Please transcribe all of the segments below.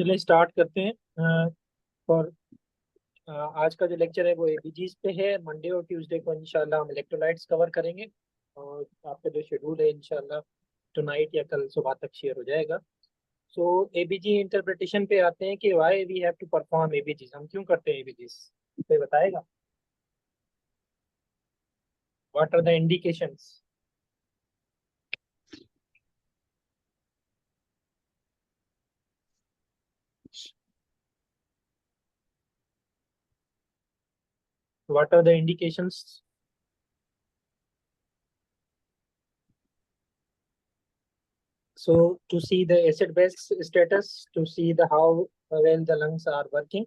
चलिए स्टार्ट करते हैं। और आज का जो लेक्चर है वो एबीजीज पे है। मंडे और ट्यूसडे को इंशाल्लाह हम इलेक्ट्रोलाइट्स कवर करेंगे। और आपका जो शेड्यूल है इंशाल्लाह टुनाइट या कल सुबह तक शेयर हो जाएगा। सो एबीजी इंटरप्रिटेशन पे आते हैं कि why we have to perform ABGs, हम क्यों करते हैं एबीजीज, कोई बताएगा? What are the indications? What are the indications? So to see the acid base status, to see the how well the lungs are working,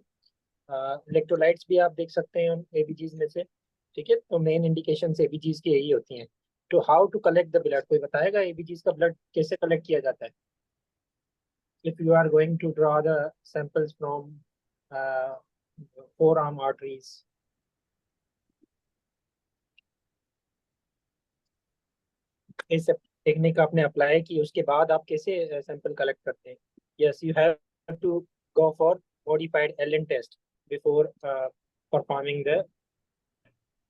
electrolytes भी आप देख सकते हैं एबीजीज में से। ठीक है, तो मेन इंडिकेशन एबीजीज की यही होती हैं। तो how to collect the blood, कोई बताएगा एबीजीज का ब्लड कैसे कलेक्ट किया जाता है? If you are going to draw the samples from forearm arteries, इस टेक्निक आपने अप्लाई की उसके बाद आप कैसे सैंपल कलेक्ट करते हैं? Yes, you have to go for modified Allen test before performing the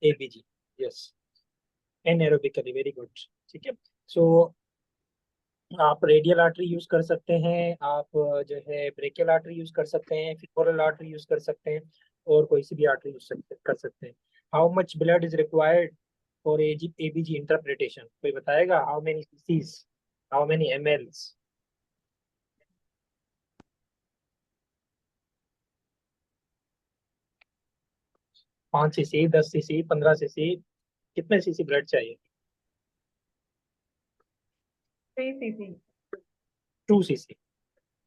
ABG. Yes, anaerobically, very good. ठीक है। सो आप रेडियल आर्टरी यूज कर सकते हैं, आप जो है ब्रेकियल आर्टरी यूज कर सकते हैं, फिमोरल आर्टरी यूज कर सकते हैं, और कोई सी भी आर्टरी यूज कर सकते हैं। How much blood is required for ABG interpretation, कोई बताएगा? How many CCs, how many MLs? 5 CC, 10 CC, 15 CC, कितने सीसी ब्लड चाहिए? 3 cc। 2 सीसी,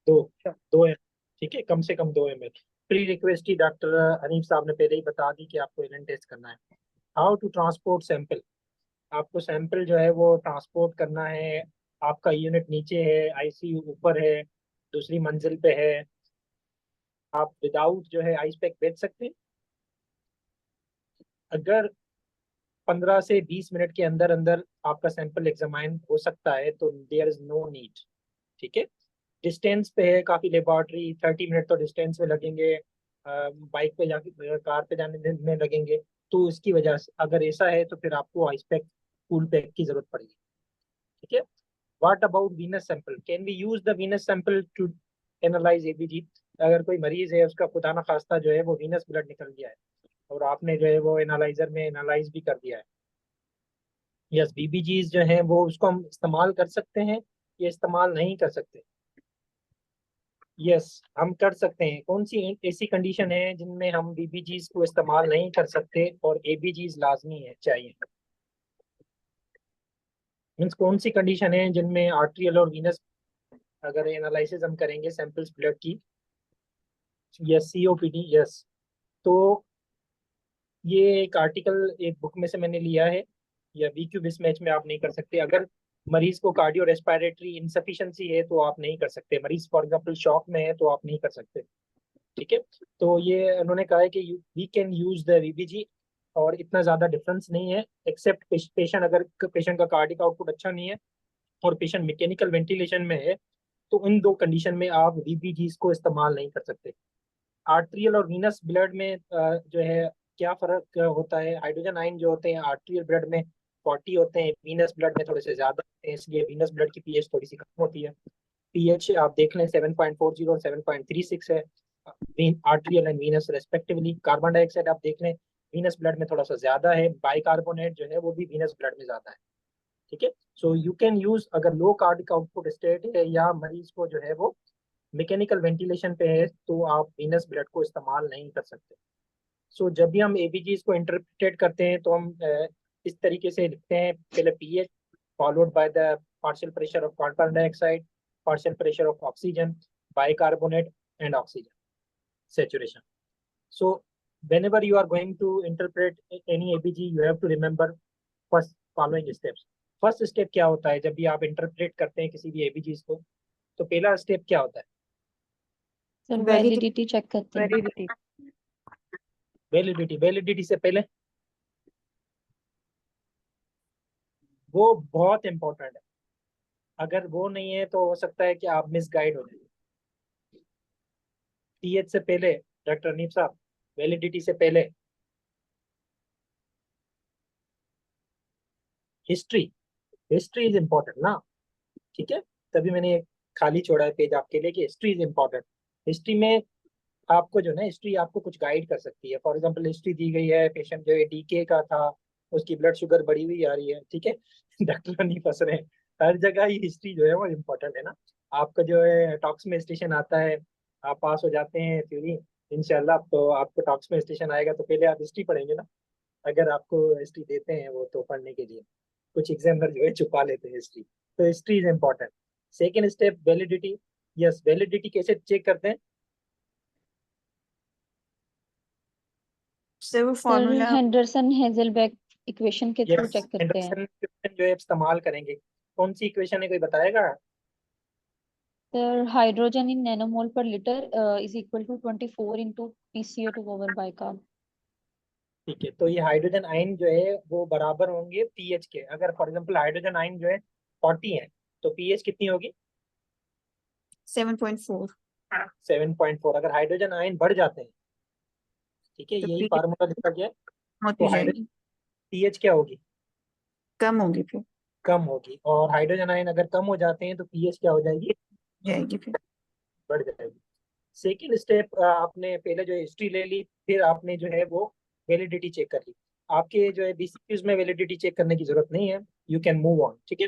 दो, 2 एम। ठीक है, कम से कम 2 ml। प्री रिक्वेस्ट ही डॉक्टर हनीफ साहब ने पहले ही बता दी कि आपको एलन टेस्ट करना है। हाउ टू ट्रांसपोर्ट सैंपल, आपको सैंपल जो है वो ट्रांसपोर्ट करना है। आपका यूनिट नीचे है, आईसीयू ऊपर है, दूसरी मंजिल पे है। आप विदाउट जो है आइस पैक भेज सकते हैं। अगर 15 से 20 मिनट के अंदर अंदर आपका सैंपल एग्जामाइन हो सकता है तो देयर इज नो नीड। ठीक है। डिस्टेंस पे है काफी लेबॉर्टरी, 30 मिनट तो डिस्टेंस में लगेंगे, बाइक पे जाके कार पे जाने में लगेंगे। तो इसकी वजह से अगर ऐसा है तो फिर आपको आइस पैक, कूल पैक की जरूरत पड़ेगी। ठीक है। What about venous sample, can we use the venous sample to analyse ABG? अगर कोई मरीज है उसका खुदा ना खास्ता जो है वो वीनस ब्लड निकल गया है और आपने जो है वो एनालाइजर में एनालाइज भी कर दिया है। यस, बीबीजीज जो है वो उसको हम इस्तेमाल कर सकते हैं, ये इस्तेमाल नहीं कर सकते। यस, हम कर सकते हैं। कौन सी ऐसी कंडीशन है जिनमें हम बीबीजीज को इस्तेमाल नहीं कर सकते और एबीजीज लाजमी है, चाहिए? मीन्स कौन सी कंडीशन है जिनमें आर्ट्रियल और वीनस अगर एनालिसिस हम करेंगे सैंपल्स ब्लड की? Yes, COPD, yes. तो ये एक आर्टिकल एक बुक में से मैंने लिया है। या वीक्यू मिसमैच में आप नहीं कर सकते। अगर मरीज को कार्डियो रेस्पिरेटरी इनसफिशिएंसी है तो आप नहीं कर सकते। मरीज फॉर एग्जाम्पल शॉक में है तो आप नहीं कर सकते। ठीक है। तो ये उन्होंने कहा है कि we can use the VBG, और इतना ज्यादा डिफरेंस नहीं है एक्सेप्ट पेशेंट, अगर पेशेंट का कार्डिक आउटपुट अच्छा नहीं है और पेशेंट मैकेनिकल वेंटिलेशन में है तो इन दो कंडीशन में आप वीबीजी को इस्तेमाल नहीं कर सकते। आर्ट्रियल और वीनस ब्लड में जो है क्या फर्क होता है? हाइड्रोजन आयन जो होते हैं आर्ट्रियल ब्लड में 40 होते हैं, वीनस ब्लड में थोड़े से ज्यादा होते हैं, इसलिए वीनस ब्लड की पीएच थोड़ी सी कम होती है। पीएच आप देख लें 7.40 और 7.36 है, arterial and venous respectively. Carbon dioxide आप देख लें वीनस ब्लड में थोड़ा सा ज्यादा है, बाइकार्बोनेट जो है वो भी वीनस ब्लड में ज्यादा है। ठीक है। सो यू कैन यूज, अगर लो कार्डिक आउटपुट स्टेट है या मरीज को जो है वो मैकेनिकल वेंटिलेशन पे है तो आप वीनस ब्लड को इस्तेमाल नहीं कर सकते। सो जब भी हम एबीजीज को इंटरप्रेट करते हैं तो हम इस तरीके से लिखते हैं, पहले pH followed by the partial pressure of carbon dioxide, partial pressure of oxygen, bicarbonate, and oxygen saturation. So whenever you are going to interpret any ABG, you have to remember first following steps. First step क्या होता है जब भी आप interpret करते हैं किसी भी एबीजी को? तो पहला स्टेप क्या होता है? सर वैलिडिटी चेक करते हैं। वैलिडिटी। वैलिडिटी। वैलिडिटी से पहले वो बहुत इंपॉर्टेंट है। अगर वो नहीं है तो हो सकता है कि आप मिसगाइड हो जाए। पीएच से पहले डॉक्टर अनीफ साहब, वैलिडिटी से पहले हिस्ट्री, हिस्ट्री इज इम्पोर्टेंट ना, ठीक है। तभी मैंने एक खाली छोड़ा है पेज आपके लिए कि हिस्ट्री इज इम्पोर्टेंट। हिस्ट्री में आपको जो ना, हिस्ट्री आपको कुछ गाइड कर सकती है। फॉर एग्जांपल हिस्ट्री दी गई है, पेशेंट जो है डीके का था, उसकी ब्लड शुगर बढ़ी हुई आ रही है, ठीक है। डॉक्टर नहीं फंस रहे हैं, हर जगह ही हिस्ट्री जो है वो इम्पोर्टेंट है ना। आपका जो है टॉक्स में स्टेशन आता है, आप पास हो जाते हैं थ्योरी इंशाल्लाह, तो आपको टॉक्स में स्टेशन आएगा तो पहले आप हिस्ट्री पढ़ेंगे ना, अगर आपको हिस्ट्री देते हैं वो तो पढ़ने के लिए। कुछ एग्जामिनर जो है छुपा लेते हैं हिस्ट्री, तो history is important. Second step validity. Yes, validity कैसे चेक करते हैं? से वो sir formula Henderson Hasselbalch equation के थ्रू यस, चेक करते हैं। एंडरसन इक्वेशन जो है इस्तेमाल करेंगे। कौन सी इक्वेशन है, कोई बताएगा? Sir hydrogen in nanomole per litre is equal to 24 into PCO2 over bicarb. ठीक है, तो ये हाइड्रोजन आयन जो है वो बराबर होंगे पीएच के। अगर फॉर एग्जांपल हाइड्रोजन आयन जो है 40 है, तो पीएच कितनी होगी? 7.4 7.4। अगर हाइड्रोजन आयन बढ़ जाते हैं, ठीक है, तो यही पी फार्मूला लिखा गया है, होती तो जाएगी, हाइड्रोजन पीएच क्या होगी? कम होगी फिर, कम होगी। और हाइड्रोजन आयन अगर कम हो जाते हैं तो पीएच क्या हो जाएगी? जाएगी फिर। बढ़ जाएगी। सेकेंड स्टेप, आपने पहले जो हिस्ट्री ले ली, फिर आपने जो है वो वैलिडिटी चेक कर ली। आपके जो है बीसीक्यूज में वैलिडिटी चेक करने की जरूरत नहीं है, यू कैन मूव ऑन, ठीक है।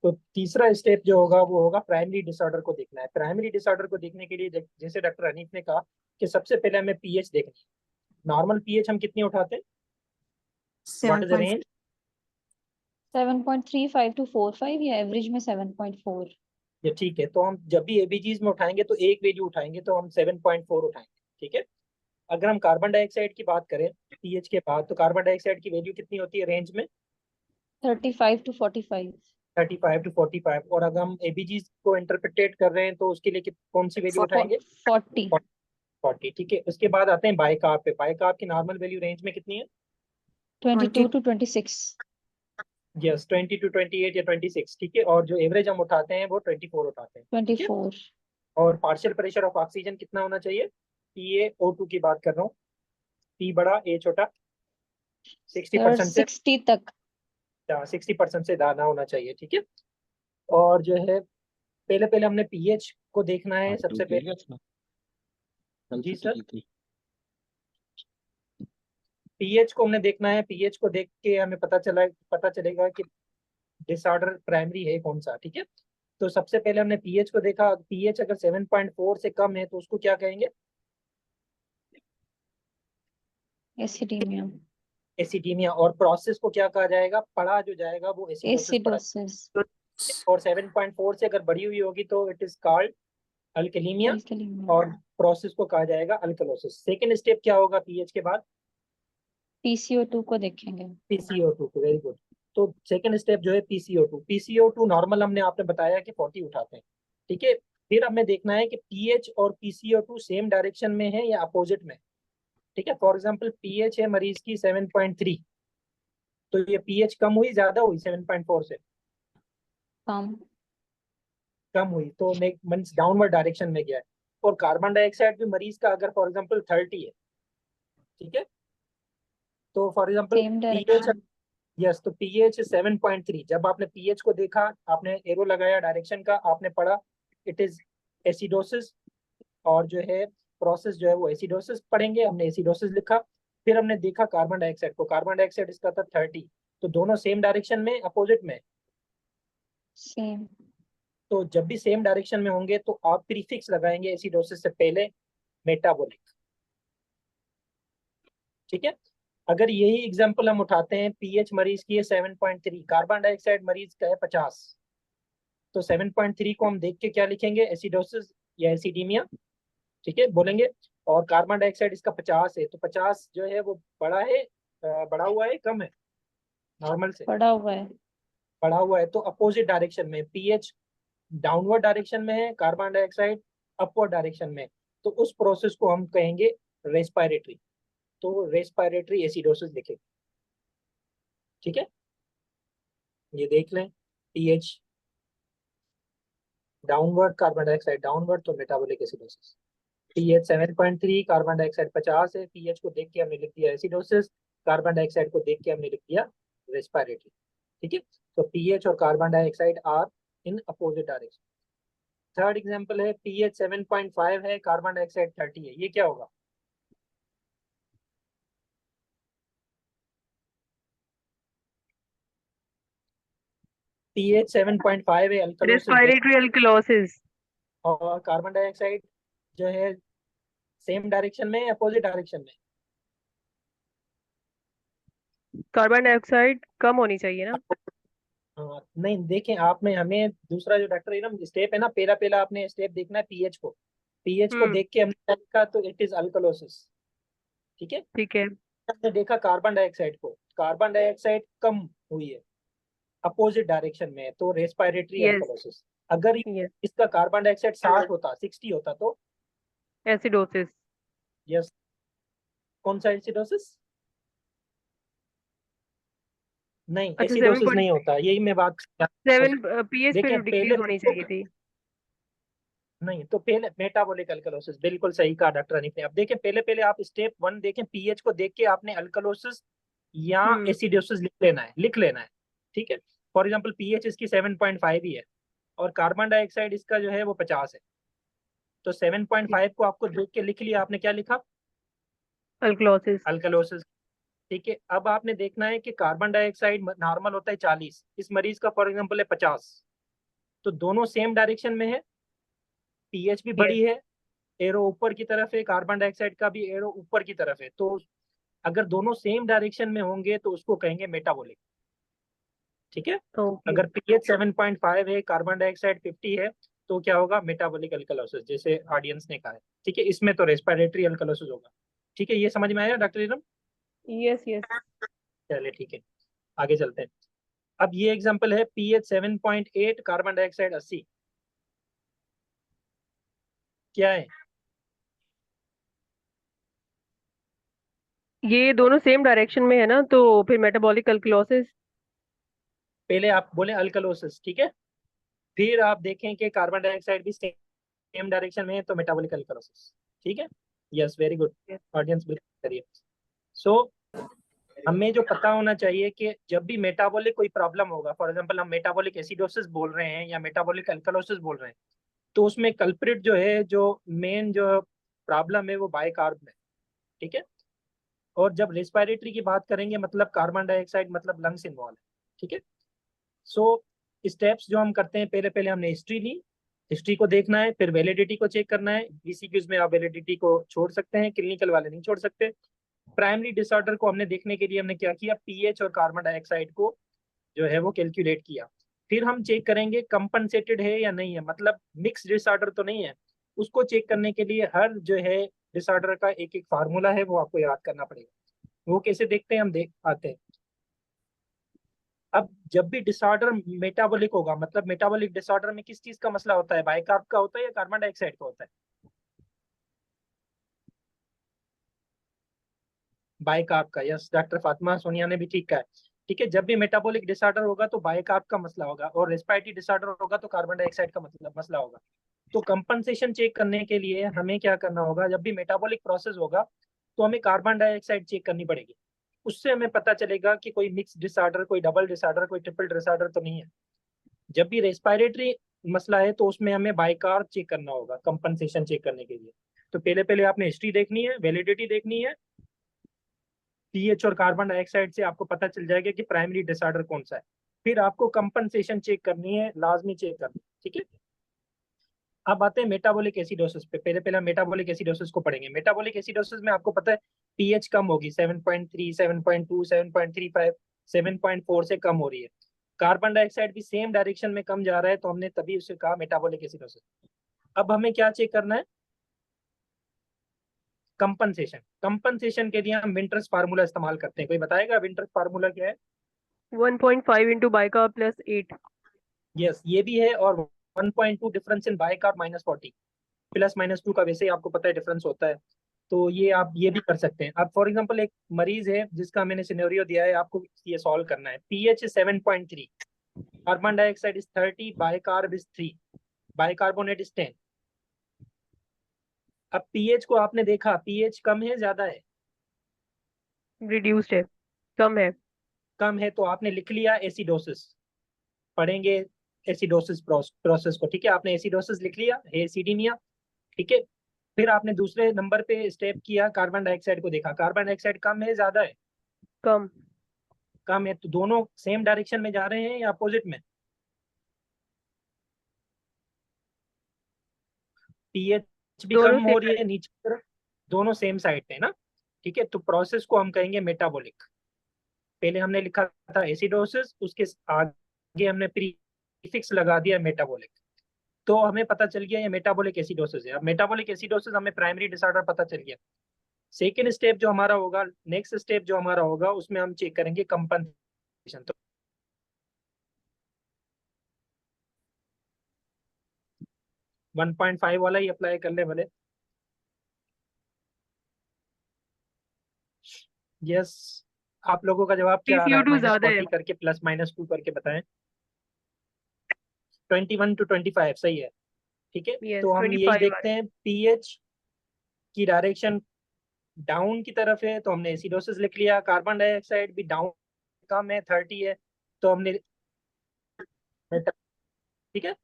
तो तीसरा स्टेप जो होगा वो होगा प्राइमरी डिसऑर्डर को देखना है। प्राइमरी डिसऑर्डर को देखने के लिए जैसे डॉक्टर हनीफ ने कहा कि सबसे पहले हमें पीएच देखनी है। नॉर्मल पीएच हम कितनी उठाते हैं? What seven is the point range? 7.35 to 45 या एवरेज में 7.4। ये ठीक है, तो हम जब भी एबीजीज में उठाएंगे तो एक वैल्यू उठाएंगे, तो हम 7.4 उठाएंगे, ठीक है। अगर हम कार्बन डाइऑक्साइड की बात करें पीएच के बाद, तो कार्बन डाइऑक्साइड की वैल्यू कितनी होती है रेंज में? 35 टू 45। 35 to 45। और अगर हम एबीजी को इंटरप्रिटेट कर रहे हैं तो उसके लिए कौन सी वैल्यू उठाएंगे? 40। 40, ठीक है। उसके बाद आते हैं बाइकार्ब पे। बाइकार्ब की नॉर्मल वैल्यू रेंज में कितनी है? 22 20 टू 26। यस, 20 to 28 या 26, ठीक है। और जो एवरेज हम उठाते हैं वो 24 उठाते हैं, ठीक है। 24 और पार्शियल प्रेशर ऑफ ऑक्सीजन कितना होना चाहिए? PaO2 की बात कर रहा हूँ, P बड़ा A छोटा, सिक्सटी सर परसेंट से 60 तक। 60% से ज्यादा होना चाहिए, ठीक है। और जो है पहले पहले हमने पीएच को देखना है सबसे पहले। जी सर, पीएच को हमने देखना है। पीएच को देख के हमें पता चलेगा कि डिसऑर्डर प्राइमरी है कौन सा, ठीक है। तो सबसे पहले हमने पीएच को देखा। पीएच अगर 7.4 से कम है तो उसको क्या कहेंगे? एसिडीमिया। एसिडीमिया। और प्रोसेस को क्या कहा जाएगा? पढ़ा जो जाएगा वो एसिडोसिस पढ़ा। एसिडोसिस। और 7.4 से अगर बढ़ी हुई होगी तो इट इज कॉल्ड अल्कलीमिया। एल्कलीमिया। और प्रोसेस को कहा जाएगा अल्कलोसिस। सेकेंड स्टेप क्या होगा पीएच के बाद? PCO2 को देखेंगे। PCO2 को, वेरी गुड। तो सेकेंड स्टेप जो है PCO2। PCO2 नॉर्मल हमने आपने बताया कि 40 उठाते हैं, ठीक है। फिर हमें देखना है कि पीएच और PCO2 सेम डायरेक्शन में है या अपोजिट में, ठीक है। फॉर एग्जांपल पीएच है मरीज की 7.3, तो ये पीएच कम हुई ज्यादा हुई 7.4 से? कम। कम हुई, तो मीन्स डाउनवर्ड डायरेक्शन में गया है। और कार्बन डाइऑक्साइड भी मरीज का अगर फॉर एग्जांपल 30 है, ठीक है, तो for example same pH, direction. Yes, तो पीएच 7.3। जब आपने पीएच को देखा, आपने एरो लगाया डायरेक्शन का, आपने पढ़ा इट इज एसिडोसिस। और जो है प्रोसेस जो है वो एसिडोसिस पढ़ेंगे, हमने एसिडोसिस लिखा। फिर हमने देखा कार्बन डाइऑक्साइड को, कार्बन डाइऑक्साइड इसका था 30। तो दोनों सेम डायरेक्शन में अपोजिट में? सेम। तो जब भी सेम डायरेक्शन में होंगे तो आप प्रीफिक्स लगाएंगे एसिडोसिस से पहले, मेटाबॉलिक, ठीक है। अगर यही एग्जांपल हम उठाते हैं, पीएच मरीज की है 7.3, कार्बन डाइऑक्साइड मरीज का है 50, तो 7.3 को हम देख के क्या लिखेंगे? एसिडोसिस या एसिडीमिया, ठीक है, बोलेंगे। और कार्बन डाइऑक्साइड इसका 50 है, तो 50 जो है वो बड़ा है, बड़ा हुआ है, कम है नॉर्मल से? पड़ा हुआ है। बड़ा हुआ है, तो अपोजिट डायरेक्शन में। पीएच डाउनवर्ड डायरेक्शन में है, कार्बन डाइऑक्साइड अपवर्ड डायरेक्शन में। तो उस प्रोसेस को हम कहेंगे रेस्पिरेटरी। तो रेस्पिरेटरी एसिडोसिस लिखेंगे, ठीक है। ये देख लें, pH downward carbon dioxide downward, तो metabolic acidosis. pH 7.3, carbon dioxide 50 है। pH को देख के हमने लिख दिया एसिडोसिस, कार्बन डाइऑक्साइड को देख के हमने लिख दिया रेस्पिरेटरी। ठीक है, तो pH और carbon dioxide are in opposite direction. Third example है pH 7.5 है, कार्बन डाइऑक्साइड 30 है, ये क्या होगा? pH 7.5 है, अल्कलोसिस, रेस्पिरेटरी अल्कलोसिस। और कार्बन डाइऑक्साइड जो है सेम डायरेक्शन में, अपोजिट डायरेक्शन में। कार्बन डाइऑक्साइड कम होनी चाहिए ना। हाँ, नहीं देखें आपने, हमें दूसरा जो डॉक्टर इनम स्टेप है ना, पहला पहला आपने स्टेप देखना है पीएच को। पीएच को देख के हमने क्या लिखा, तो इट इज अल्कलोसिस। ठीक है, ठीक है। हमने देखा कार्बन डाइऑक्साइड को, कार्बन डाइऑक्साइड कम हुई है, अपोजिट डायरेक्शन में है, तो रेस्पिरेटरी यस अल्कलोसिस। अगर यस इसका कार्बन डाइऑक्साइड 60 होता, 60 होता, तो एसिडोसिस। यस, कौन सा एसिडोसिस? नहीं, अच्छा एसिडोसिस नहीं होता, यही मैं बात। 7.7 पीएच देखें फिर डिक्रीज पहले, होनी चाहिए थी। नहीं तो पहले मेटाबॉलिक अल्कलोसिस, बिल्कुल सही कहा डॉक्टर अनिक ने। अब देखें पहले पहले आप स्टेप 1 देखें, पीएच को देख के आपने अल्कलोसिस या एसिडोसिस लिख लेना है, लिख लेना है। ठीक है, फॉर एग्जांपल पीएच इसकी 7.5 ही है, और कार्बन डाइऑक्साइड इसका जो है वो 50 है, तो 7.5 को आपको देख के लिख लिया आपने, क्या लिखा? अल्कलोसिस। अल्कलोसिस। ठीक है, अब आपने देखना है कि कार्बन डाइऑक्साइड नॉर्मल होता है 40, इस मरीज का फॉर एग्जाम्पल है 50, तो दोनों सेम डायरेक्शन में है, पीएच भी यस बड़ी है, एरो ऊपर की तरफ है, कार्बन डाइऑक्साइड का भी एरो ऊपर की तरफ है, तो अगर दोनों सेम डायरेक्शन में होंगे तो उसको कहेंगे मेटाबॉलिक। ठीक है, ओके। अगर पीएच 7.5 है, कार्बन डाइऑक्साइड 50 है, तो क्या होगा? मेटाबॉलिक अल्कलोसिस, जैसे ऑडियंस ने कहा है। ठीक है, इसमें तो रेस्पिरेटरी अल्कलोसिस होगा। ठीक है, ये समझ में आया डॉक्टर इरम? Yes yes. चलिए ठीक है, आगे चलते हैं। अब ये एग्जांपल है पीएच 7.8, कार्बन डाइऑक्साइड 80, क्या है? ये दोनों सेम डायरेक्शन में है ना, तो फिर मेटाबॉलिक अल्कलोसिस। पहले आप बोले अल्कलोसिस, ठीक है, फिर आप देखें कि कार्बन डाइऑक्साइड भी सेम डायरेक्शन में है, तो मेटाबॉलिक अल्कलोसिस। ठीक है, यस, वेरी गुड, ऑडियंस बिल्कुल करिए। सो हमें जो पता होना चाहिए कि जब भी मेटाबॉलिक कोई प्रॉब्लम होगा, फॉर एग्जांपल हम मेटाबॉलिक एसिडोसिस बोल रहे हैं या मेटाबॉलिक अल्कलोसिस बोल रहे हैं, तो उसमें कल्प्रिट जो है, जो मेन जो प्रॉब्लम है, वो बाइकार्ब है। ठीक है, और जब रेस्पिरेटरी की बात करेंगे, मतलब कार्बन डाइऑक्साइड, मतलब लंग्स इन्वॉल्व है। ठीक है, सो स्टेप्स जो हम करते हैं, पहले पहले हमने हिस्ट्री ली, हिस्ट्री को देखना है, फिर वैलिडिटी को चेक करना है। बीसीक्यूज में आप वैलिडिटी को छोड़ सकते हैं, क्लिनिकल वाले नहीं छोड़ सकते। प्राइमरी डिसऑर्डर को हमने देखने के लिए हमने क्या किया, पीएच और कार्बन डाइऑक्साइड को जो है वो कैलकुलेट किया। फिर हम चेक करेंगे कंपनसेटेड है या नहीं है, मतलब मिक्स डिसऑर्डर तो नहीं है। उसको चेक करने के लिए हर जो है डिसऑर्डर का एक एक फार्मूला है, वो आपको याद करना पड़ेगा। वो कैसे देखते हैं, हम देख आते हैं। अब जब भी डिसऑर्डर मेटाबॉलिक होगा, मतलब मेटाबॉलिक डिसऑर्डर में किस चीज का मसला होता है, बाइकार्ब का होता है या कार्बन डाइऑक्साइड का होता है? बाइकार्ब का, यस, डॉक्टर फातिमा सोनिया ने भी ठीक कहा है। ठीक है, जब भी मेटाबॉलिक डिसऑर्डर होगा तो बाइकार्ब का मसला होगा, और रेस्पिरेटरी डिसऑर्डर होगा तो कार्बन डाइऑक्साइड का मतलब मसला होगा। तो कंपनसेशन चेक करने के लिए हमें क्या करना होगा, जब भी मेटाबॉलिक प्रोसेस होगा तो हमें कार्बन डाइऑक्साइड चेक करनी पड़ेगी। उससे हमें पता चलेगा कि कोई मिक्स डिसऑर्डर, कोई डबल डिसऑर्डर, कोई ट्रिपल डिसऑर्डर तो नहीं है। जब भी रेस्पिरेटरी मसला है तो उसमें हमें बाइकार्ब चेक करना होगा कंपनसेशन चेक करने के लिए। तो पहले पहले आपने हिस्ट्री देखनी है, वैलिडिटी देखनी है, पीएच और कार्बन डाइऑक्साइड से आपको पता चल जाएगा कि प्राइमरी डिसऑर्डर कौन सा है। फिर आपको कंपनसेशन चेक करनी है, लाजमी चेक करनी है। ठीक है, अब आते हैं मेटाबॉलिक एसिडोसिस पे। पहले पहले मेटाबॉलिक एसिडोसिस को पढ़ेंगे। मेटाबॉलिक एसिडोसिस में आपको पता है पीएच कम होगी, 7.3, 7.2, 7.35, 7.4 से कम हो रही है। कार्बन डाइऑक्साइड भी सेम डायरेक्शन में कम जा रहा है, तो हमने तभी उसे कहा मेटाबॉलिक एसिडोसिस। अब हमें क्या चेक करना है, कंपनसेशन। कंपनसेशन के लिए हम विंटर्स फार्मूला इस्तेमाल करते हैं। कोई बताएगा विंटर्स फार्मूला क्या है? 1.5 इंटू बाइकार्ब प्लस 8। यस, ये भी है, और 1.2 डिफरेंस इन बाइकार्ब -40, +-2 का वैसे ही आपको पता है डिफरेंस होता है, तो ये आप ये भी कर सकते हैं। अब फॉर एग्जांपल एक मरीज है जिसका मैंने सिनेरियो दिया है, आपको ये सॉल्व करना है। PH is 7.3, carbon dioxide is 30, bicarb is 3, bicarbonate is 10। अब पीएच को आपने देखा, पीएच कम है ज्यादा है? रिड्यूस्ड है, कम है। कम है, तो आपने लिख लिया एसिडोसिस। पढ़ेंगे एसिडोसिस प्रोसेस को, ठीक है? आपने एसिडोसिस लिख लिया, एसिडीमिया, ठीक है? फिर आपने दूसरे नंबर पे स्टेप किया, कार्बन डाइऑक्साइड को देखा। कार्बन डाइऑक्साइड कम है ज्यादा है? कम। कम है, तो दोनों सेम डायरेक्शन में जा रहे हैं या अपोजिट में? पीएच भी दोनों कम सेम हो रही है नीचे की तरफ, दोनों सेम साइड पे है ना, ठीक है? तो प्रोसेस को हम कहेंगे मेटाबॉलिक। पहले हमने लिखा था एसिडोसिस, उसके आगे हमने प्रीफिक्स लगा दिया मेटाबॉलिक, तो हमें पता चल गया ये मेटाबॉलिक एसिडोसिस है। अब मेटाबॉलिक एसिडोसिस हमें प्राइमरी डिसऑर्डर पता चल गया। सेकेंड स्टेप जो हमारा होगा, नेक्स्ट स्टेप जो हमारा होगा, उसमें हम चेक करेंगे कंपनसेशन। तो 1.5 वाला ही अप्लाई कर ले भले। यस, आप लोगों का जवाब क्या आ रहा है? PCO2 ज्यादा है। -40 करके +-2 करके बताएं। 21 to 25 सही है, ठीक है? यस, तो हम यही 25 देखते हैं, पीएच की डायरेक्शन डाउन की तरफ है, तो हमने एसिडोसिस लिख लिया। कार्बन डाइऑक्साइड भी डाउन, कम है 30 है, तो हमने, ठीक है?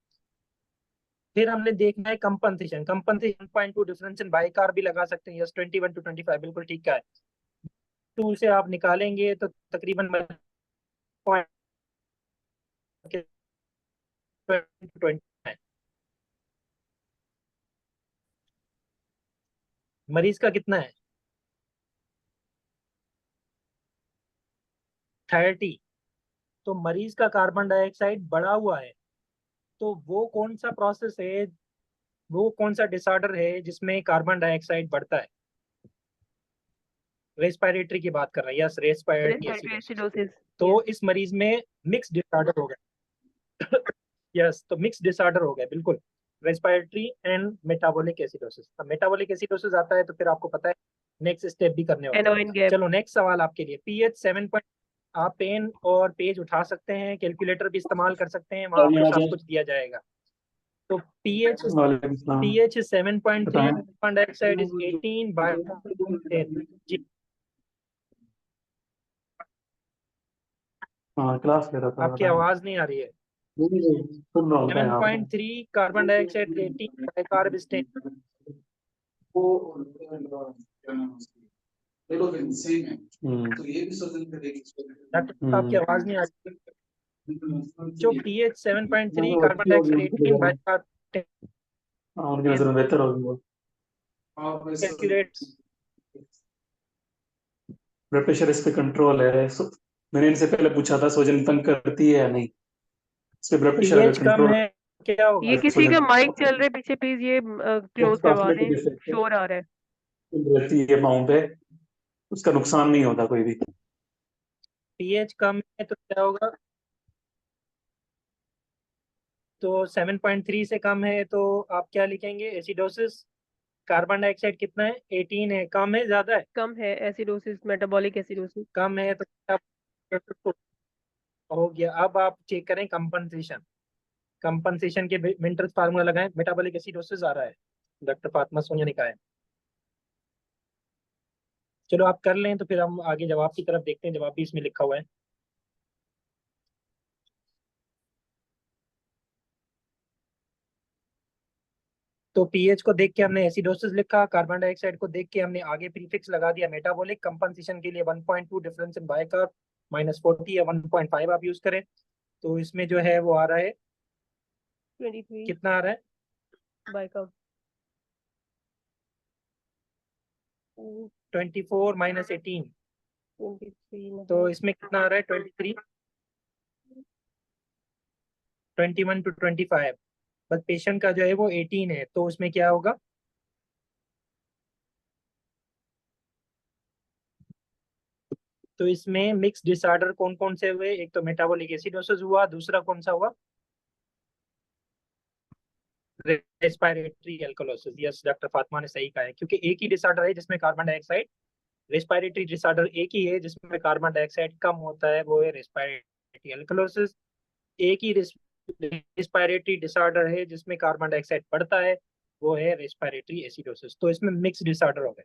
फिर हमने देखना है कंपनसेशन। कंपनसेशन 1.2 डिफरेंस इन बाइकार भी लगा सकते हैं। यस, 21 to 25 बिल्कुल ठीक है। 2 से आप निकालेंगे तो तकरीबन point के 20 है। मरीज का कितना है? 30। तो मरीज का कार्बन डाइऑक्साइड बढ़ा हुआ है, तो वो कौन सा प्रोसेस है, वो कौन सा डिसऑर्डर है जिसमें कार्बन डाइऑक्साइड बढ़ता है? रेस्पिरेटरी की बात कर रहे हैं। Yes, respiratory respiratory acidosis. Acidosis. तो इस मरीज में मिक्स डिसऑर्डर हो गया। यस, तो मिक्स डिसऑर्डर हो गया बिल्कुल, रेस्पिरेटरी एंड मेटाबॉलिक एसिडोसिस। अब मेटाबॉलिक एसिडोसिस आता है तो फिर आपको पता है नेक्स्ट स्टेप भी करने होते एनोइन हैं। गैप। चलो नेक्स्ट सवाल आपके लिए, पीएच 7 पॉइंट। आप पेन और पेज उठा सकते हैं, कैलकुलेटर भी इस्तेमाल कर सकते हैं, वहां आपको सब कुछ दिया जाएगा। तो pH pH 7.3, carbon dioxide is 18 by 10। जी, हाँ क्लास ले रहा था आपकी आवाज नहीं आ रही है। सुन रहा होता है यहाँ पे। 7.3 carbon dioxide 18 by carb is 10। आपकी आवाज नहीं आ रही। जो pH 7.3 carbon dioxide 18 by carb 10 हाँ, उनकी नजर में बेहतर होगी वो। कैलकुलेट। ब्लड प्रेशर इस पे कंट्रोल है। मैंने इनसे पहले पूछा था सोजन तंग करती है या नहीं, इस पे ब्लड प्रेशर पीएच कम कंट्रोल है, क्या होगा? ये किसी का माइक चल रहा है पीछे, प्लीज ये क्लोज करवा दें, शोर आ रहा है। रहती है पाँव पे, उसका नुकसान नहीं होता कोई भी। पीएच कम है तो क्या होगा? तो 7.3 से कम है तो आप क्या लिखेंगे? एसिडोसिस। कार्बन डाइऑक्साइड कितना है? 18 है। कम है ज्यादा है? कम है, एसिडोसिस, मेटाबॉलिक एसिडोसिस। कम है, तो क्या हो गया? अब आप चेक करें कंपनसेशन। कंपनसेशन के विंटर्स फार्मूला लगाएं। मेटाबॉलिक एसिडोसिस आ रहा है, डॉक्टर फातिमा सोनिया ने कहा है। चलो आप कर लें, तो फिर हम आगे जवाब की तरफ देखते हैं। जवाब भी इसमें लिखा हुआ है। तो पीएच को देख के हमने एसिडोसिस लिखा, कार्बन डाइऑक्साइड को देख के हमने आगे प्रीफिक्स लगा दिया मेटाबॉलिक। कंपनसेशन के लिए 1.2 डिफरेंस इन बाइकार्ब -40 या 1.5 आप यूज करें। तो इसमें जो है वो आ रहा है, 23 कितना आ रहा है? बाइकआउट। 24 -18, 23 तो इसमें कितना आ रहा है? 23। 21 to 25, बस पेशेंट का जो है वो 18 है, तो उसमें क्या होगा? तो इसमें मिक्स डिसऑर्डर कौन कौन से हुए? एक तो मेटाबॉलिक एसिडोसिस हुआ, दूसरा कौन सा हुआ? Respiratory alkalosis. Yes, doctor Fatima ने सही कहा है, क्योंकि एक ही डिसऑर्डर है जिसमें कार्बन डाइऑक्साइड, रेस्पिरेटरी डिसऑर्डर एक ही है जिसमें कार्बन डाइऑक्साइड कम होता है, वो है रेस्पिरेटरी एल्कोलोसिस। एक ही रेस्पिरेटरी डिसऑर्डर है जिसमें कार्बन डाइऑक्साइड बढ़ता है, वो है रेस्पिरेटरी एसिडोसिस। तो इसमें मिक्स डिसऑर्डर हो गए।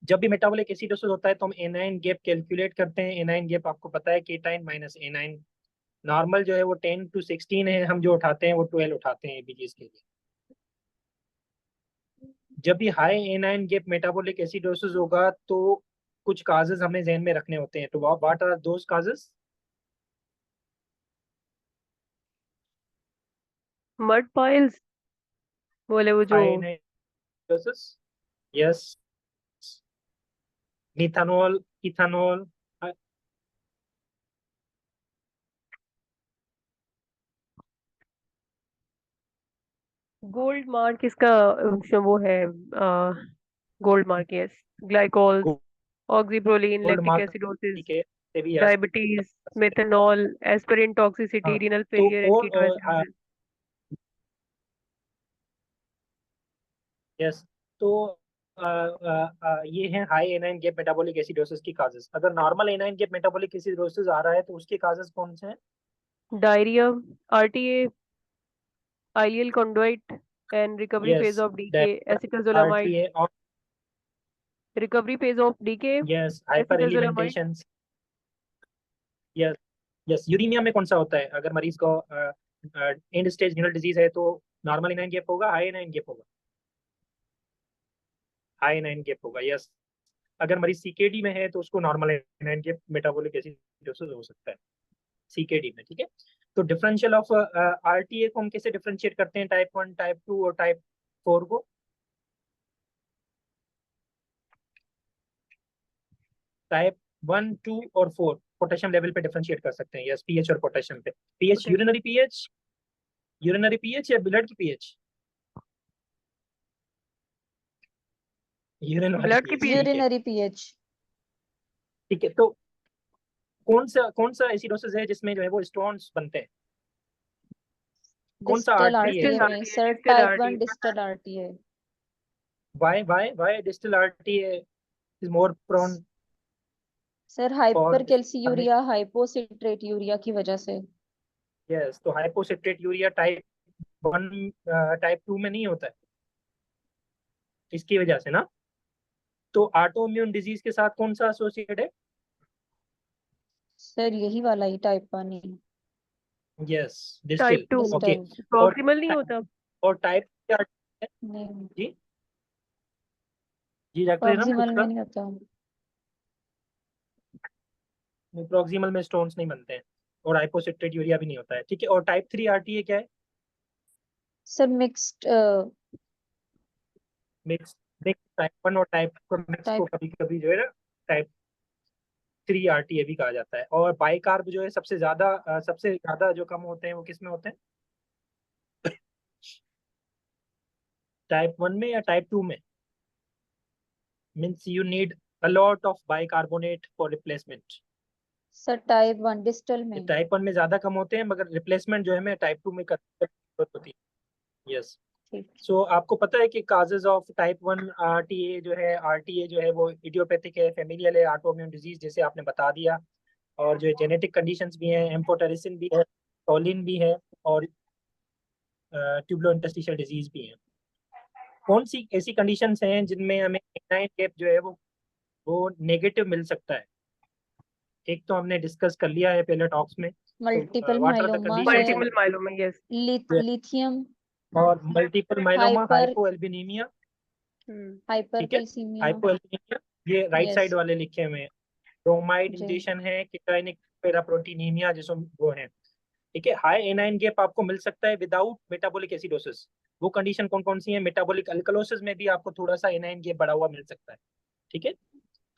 जब भी मेटाबॉलिक एसिडोसिस होता है तो हम एनाइन गैप कैलकुलेट करते हैं। एनाइन गैप आपको पता है केटाइन माइनस एनाइन। नॉर्मल जो है वो 10 to 16 है, हम जो उठाते हैं वो 12 उठाते हैं एबीजीज के लिए। जब भी high anion gap metabolic acidosis होगा तो कुछ काजेस हमें ध्यान में रखने होते हैं। तो what are those causes? Mud piles बोले वो जो high anion acidosis, yes. Methanol, ethanol, gold mark इसका वो है gold mark, yes. Glycol, oxyproline, gold lactic mark, acidosis, ठीक है, से भी आ डायबिटीज, मेथनॉल, एस्पिरिन टॉक्सिसिटी, हाँ। रीनल तो फेलियर एंड और कीटोएसिडोसिस। यस, तो ये है high anion gap metabolic acidosis की काजेस। अगर normal anion gap metabolic acidosis आ रहा है तो उसके काजेस कौन से हैं? Diarrhoea, RTA, ileal conduit and recovery phase yes, of decay, acetazolamide, RTA और recovery phase of decay, yes, hyper acetazolamide, alimentation. Yes, yes, uraemia में कौन सा होता है? अगर मरीज को एंड स्टेज रीनल डिजीज है तो नॉर्मल एनाइन गैप होगा, हाई एनाइन गैप होगा? हाई एनाइन गैप होगा, यस। अगर मरीज सीकेडी में है तो उसको normal anion gap metabolic acidosis हो सकता है सीकेडी में, ठीक है। तो डिफरेंशियल ऑफ आरटीए को हम कैसे डिफरेंशिएट करते हैं, टाइप 1, टाइप 2 और टाइप 4 को? टाइप 1, 2 और 4 पोटेशियम लेवल पे डिफरेंशिएट कर सकते हैं, यस, पीएच और पोटेशियम पे। PH potassium. Urinary pH, urinary pH या ब्लड की पीएच? यूरिन वाली Blood की पीएच, pH. ठीक है, यूरिनरी पीएच। ठीक है। तो कौन सा एसिडोसिस है जिसमें जो है वो स्टोन्स बनते हैं? कौन सा डिस्टल आर्टरी है आरटीए इसमें? में sir, distal type artery. 1 distal RTA. Why distal artery is more prone sir for hypercalciuria, hypocitraturia की वजह से। यस। तो हाइपोसिट्रेट यूरिया टाइप 1 टाइप 2 में नहीं होता है इसकी वजह से ना। तो ऑटोइम्यून डिजीज के साथ कौन सा एसोसिएटेड है? सर यही वाला ही टाइप 1 ही। Yes, distal, Type 2. Okay. Distal और Proximal नहीं होता. और टाइप क्या है? नहीं, जी, जी डॉक्टर इरम प्रॉक्सिमल में उसका नहीं होता। प्रोक्सिमल में स्टोन्स नहीं बनते हैं और हाइपोसिट्रेट यूरिया भी नहीं होता है, ठीक है। और टाइप 3 आरटीए क्या है? सर मिक्स्ड मिक्स, टाइप 1 और टाइप मिक्स को टाइप। कभी कभी जो है ना टाइप 3 आरटीए भी कहा जाता है। और बाइकार्ब जो है सबसे ज्यादा जो कम होते हैं वो किस में होते हैं? टाइप 1 में या टाइप 2 में? Means you need a lot of bicarbonate for replacement. Sir type 1 distal में। टाइप 1 में ज्यादा कम होते हैं मगर रिप्लेसमेंट जो है मैं टाइप 2 में करने की जरूरत होती है, यस। ठीक। सो आपको पता है कि काजेज ऑफ टाइप 1 आरटीए जो है वो इडियोपैथिक है, फेमिलियल है, ऑटोइम्यून डिजीज जैसे आपने बता दिया। और जो है जेनेटिक कंडीशंस भी हैं, एम्फोटेरिसिन भी है, टोलिन भी है, और ट्यूबुलो इंटरस्टिशियल डिजीज भी है। कौन सी ऐसी कंडीशंस हैं जिनमें हमें एनाइन गैप जो है वो नेगेटिव मिल सकता है? एक तो हमने डिस्कस कर लिया है पहले टॉक्स में। Multiple what are the myeloma है, conditions? Multiple myeloma, yes. Lithium, और multiple myeloma, hyper hypoalbuminaemia, hyper ठीक है। कैल्सीमिया। हाइपोएल्बिनीमिया ये राइट यस साइड वाले लिखे हुए हैं। ब्रोमाइड जी। इंजेक्शन है, किटाइनिक पैराप्रोटीनीमिया जिसमें वो है, ठीक है। हाई एनाइन गैप आपको मिल सकता है विदाउट मेटाबॉलिक एसिडोसिस। वो कंडीशन कौन कौन सी है? मेटाबॉलिक अल्कलोसिस में भी आपको थोड़ा सा एनाइन गैप बढ़ा हुआ मिल सकता है, ठीक है,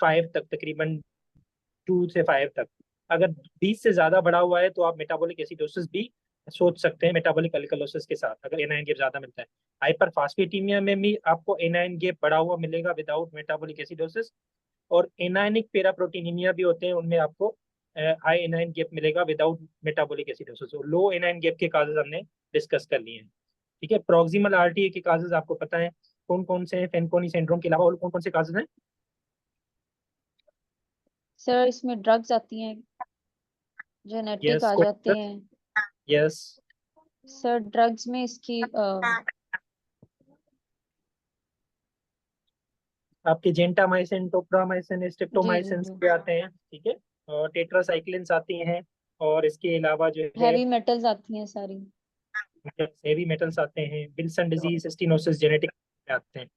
5 तक, तकरीबन 2 से 5 तक। अगर 20 से ज्यादा बढ़ा हुआ है तो आप मेटाबॉलिक एसिडोसिस भी सोच सकते हैं मेटाबॉलिक अल्कलोसिस के साथ, अगर एनाइन गैप ज्यादा मिलता है। हाइपरफास्फेटीमिया में भी आपको एनाइन गैप बढ़ा हुआ मिलेगा विदाउट मेटाबॉलिक एसिडोसिस। और एनाइनिक पैराप्रोटीनीमिया भी होते हैं, उनमें आपको हाई एनाइन गैप मिलेगा विदाउट मेटाबॉलिक एसिडोसिस। लो एनाइन गैप के काजेज हमने डिस्कस कर लिए हैं, ठीक है। प्रोक्सिमल आरटीए के काजेज आपको पता है कौन कौन से हैं, फेनकोनी सिंड्रोम के अलावा और कौन कौन से काजेज हैं? सर इसमें ड्रग्स आती हैं, जेनेटिक यस, आ कोई जाते हैं। यस, सर ड्रग्स में इसकी आपके जेंटामाइसिन, टोप्रामाइसिन, जी स्ट्रिप्टोमाइसिन जी भी आते हैं, ठीक है। और टेट्रासाइक्लिन्स आती हैं, और इसके अलावा जो है हैवी मेटल्स आती हैं सारी। हेवी मेटल्स आते हैं, विल्सन डिजीज, स्टीनोसिस, जेनेटिक आते हैं।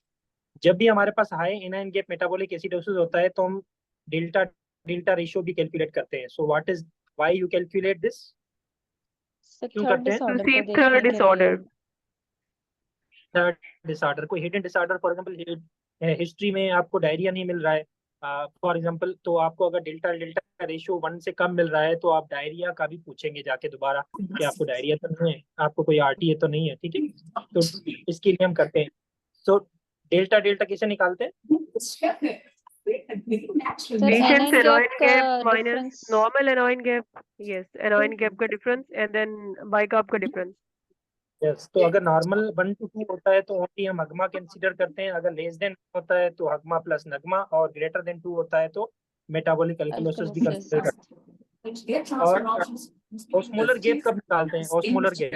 जब भी हमारे पास high anion gap metabolic acidosis होता है तो हम डेल्टा डेल्टा रेशियो भी कैलकुलेट करते हैं। So what is, why you calculate this, sir क्यों थर्ड करते हैं? डिसऑर्डर see को देखते third हैं क्या ये disorder. थर्ड डिसऑर्डर, कोई hidden disorder, for example history में आपको डायरिया नहीं मिल रहा है फॉर एग्जांपल, तो आपको अगर डेल्टा डेल्टा रेशियो 1 से कम मिल रहा है तो आप डायरिया का भी पूछेंगे जाके दोबारा कि आपको डायरिया तो नहीं है, आपको कोई आरटीए तो नहीं है, ठीक है। तो इसके लिए हम करते हैं। सो डेल्टा डेल्टा कैसे निकालते हैं? Sir Patient's anion gap anion का gap minus difference. normal anion gap. Yes, anion gap का difference and then bicarb का difference. यस, तो अगर नॉर्मल 1 to 2 होता है तो ओनली हम हगमा कंसीडर करते हैं, अगर लेस देन होता है तो हगमा प्लस नगमा, और ग्रेटर देन 2 होता है तो मेटाबॉलिक अल्कलोसिस भी अल्कलोसिस। कंसीडर करते हैं। और ऑस्मोलर गैप कब निकालते हैं? Osmolar gap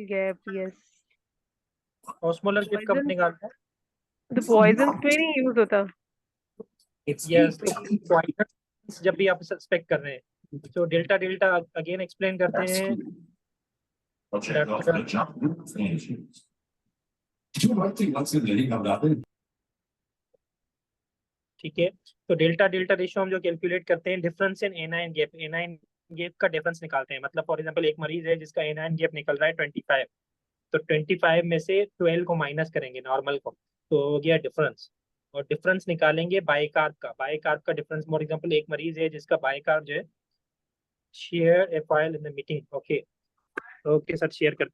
Gap, yes. Osmolar gap कब Poison, निकालते हैं? the poisons में नहीं use होता. यस, तो पॉइजन जब भी आप सस्पेक्ट कर रहे हैं तो डेल्टा डेल्टा अगेन एक्सप्लेन करते हैं। ठीक है, तो डेल्टा डेल्टा रेशियो हम जो कैलकुलेट करते हैं difference in anion gap, anion gap का डिफरेंस निकालते हैं। मतलब फॉर एग्जांपल एक मरीज है जिसका एनाइन गैप निकल रहा है 25, तो 25 में से 12 को माइनस करेंगे नॉर्मल को, तो हो गया डिफरेंस। और डिफरेंस निकालेंगे बाइकार्ब का, बाइकार्ब का डिफरेंस। फॉर एग्जांपल एक मरीज है जिसका बाइकार्ब जो है, share A file in the meeting, okay okay sir, share कर।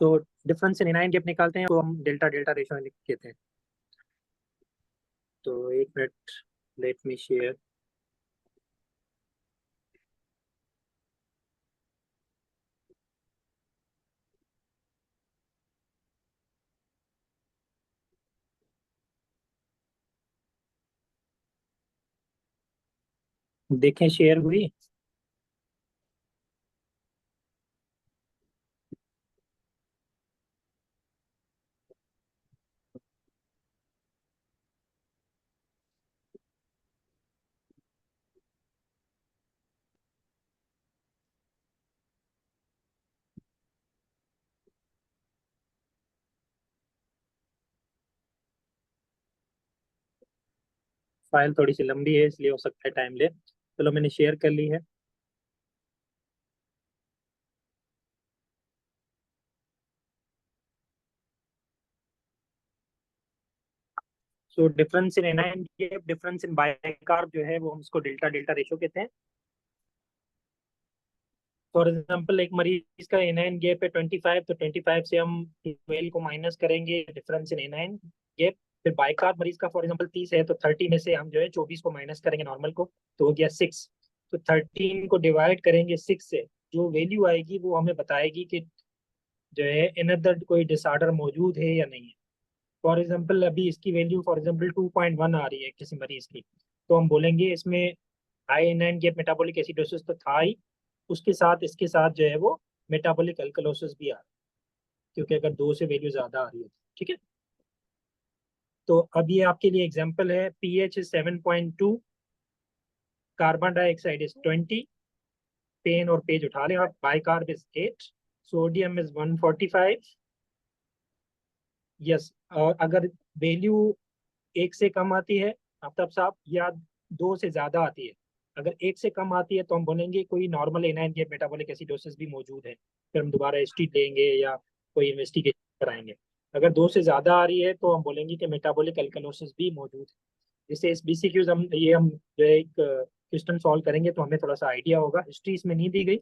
तो डिफरेंस इन एनाइन गैप निकालते हैं तो हम डेल्टा डेल्टा रेशियो कहते हैं। तो एक मिनट, लेट मी शेयर। देखें शेयर हुई। फाइल थोड़ी सी लंबी है इसलिए हो सकता है टाइम ले। चलो मैंने शेयर कर ली है। So difference in anion gap, difference in bicarb जो है वो हम उसको डेल्टा डेल्टा रेशियो कहते हैं। फॉर एग्जांपल एक मरीज का एनाइन गैप है 25, तो 25 से हम 12 को माइनस करेंगे, डिफरेंस इन एनाइन गैप। फिर बाइकार्ब मरीज का फॉर एग्जांपल 30 है तो 30 में से हम जो है 24 को माइनस करेंगे नॉर्मल को, तो हो गया 6। तो 13 को डिवाइड करेंगे 6 से, जो वैल्यू आएगी वो हमें बताएगी कि जो है अनदर कोई डिसऑर्डर मौजूद है या नहीं है। फॉर एग्जांपल अभी इसकी वैल्यू फॉर एग्जांपल 2.1 आ रही है किसी मरीज की, तो हम बोलेंगे इसमें high anion gap metabolic acidosis तो था ही, उसके साथ इसके साथ जो है वो मेटाबॉलिक अल्कलोसिस भी आ रहा है, क्योंकि अगर 2 से वैल्यू ज्यादा आ रही है, ठीक है। तो अब ये आपके लिए एग्जांपल है, pH is 7.2, carbon dioxide is 20, pen और पेज उठा लें आप, bicarb is 8, sodium is 145। Yes, और अगर वैल्यू 1 से कम आती है आफ्ताब साहब, या 2 से ज्यादा आती है, अगर 1 से कम आती है तो हम बोलेंगे कोई normal anion gap metabolic acidosis भी मौजूद है, फिर हम दोबारा हिस्ट्री लेंगे या कोई इन्वेस्टिगेशन कराएंगे। अगर 2 से ज्यादा आ रही है तो हम बोलेंगे कि मेटाबॉलिक अल्कलोसिस भी मौजूद है। जिससे इस बीसीक्यूज हम जो है एक क्वेश्चन सॉल्व करेंगे तो हमें थोड़ा सा आइडिया होगा। हिस्ट्री इसमें नहीं दी गई,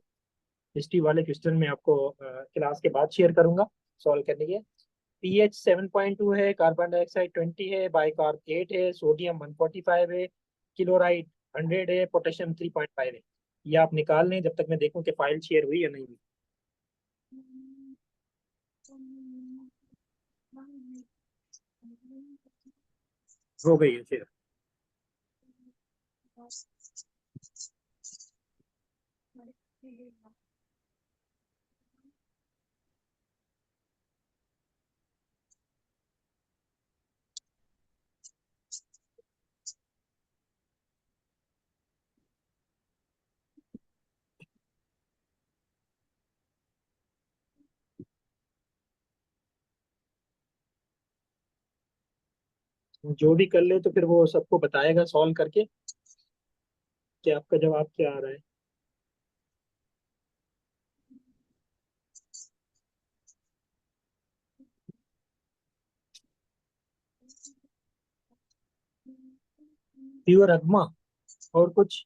हिस्ट्री वाले क्वेश्चन में आपको क्लास के बाद शेयर करूंगा सॉल्व करने के। पीएच 7.2 है, कार्बन डाइऑक्साइड 20 है, बाइकार्ब 8 है, सोडियम 145 है, क्लोराइड 100 है, पोटेशियम 3.5 है। ये आप निकाल लें जब तक मैं देखूं कि फाइल शेयर हुई या नहीं हुई। हो गई है फिर। जो भी कर ले तो फिर वो सबको बताएगा सॉल्व करके कि आपका जवाब क्या आ रहा है। प्योर अगमा और कुछ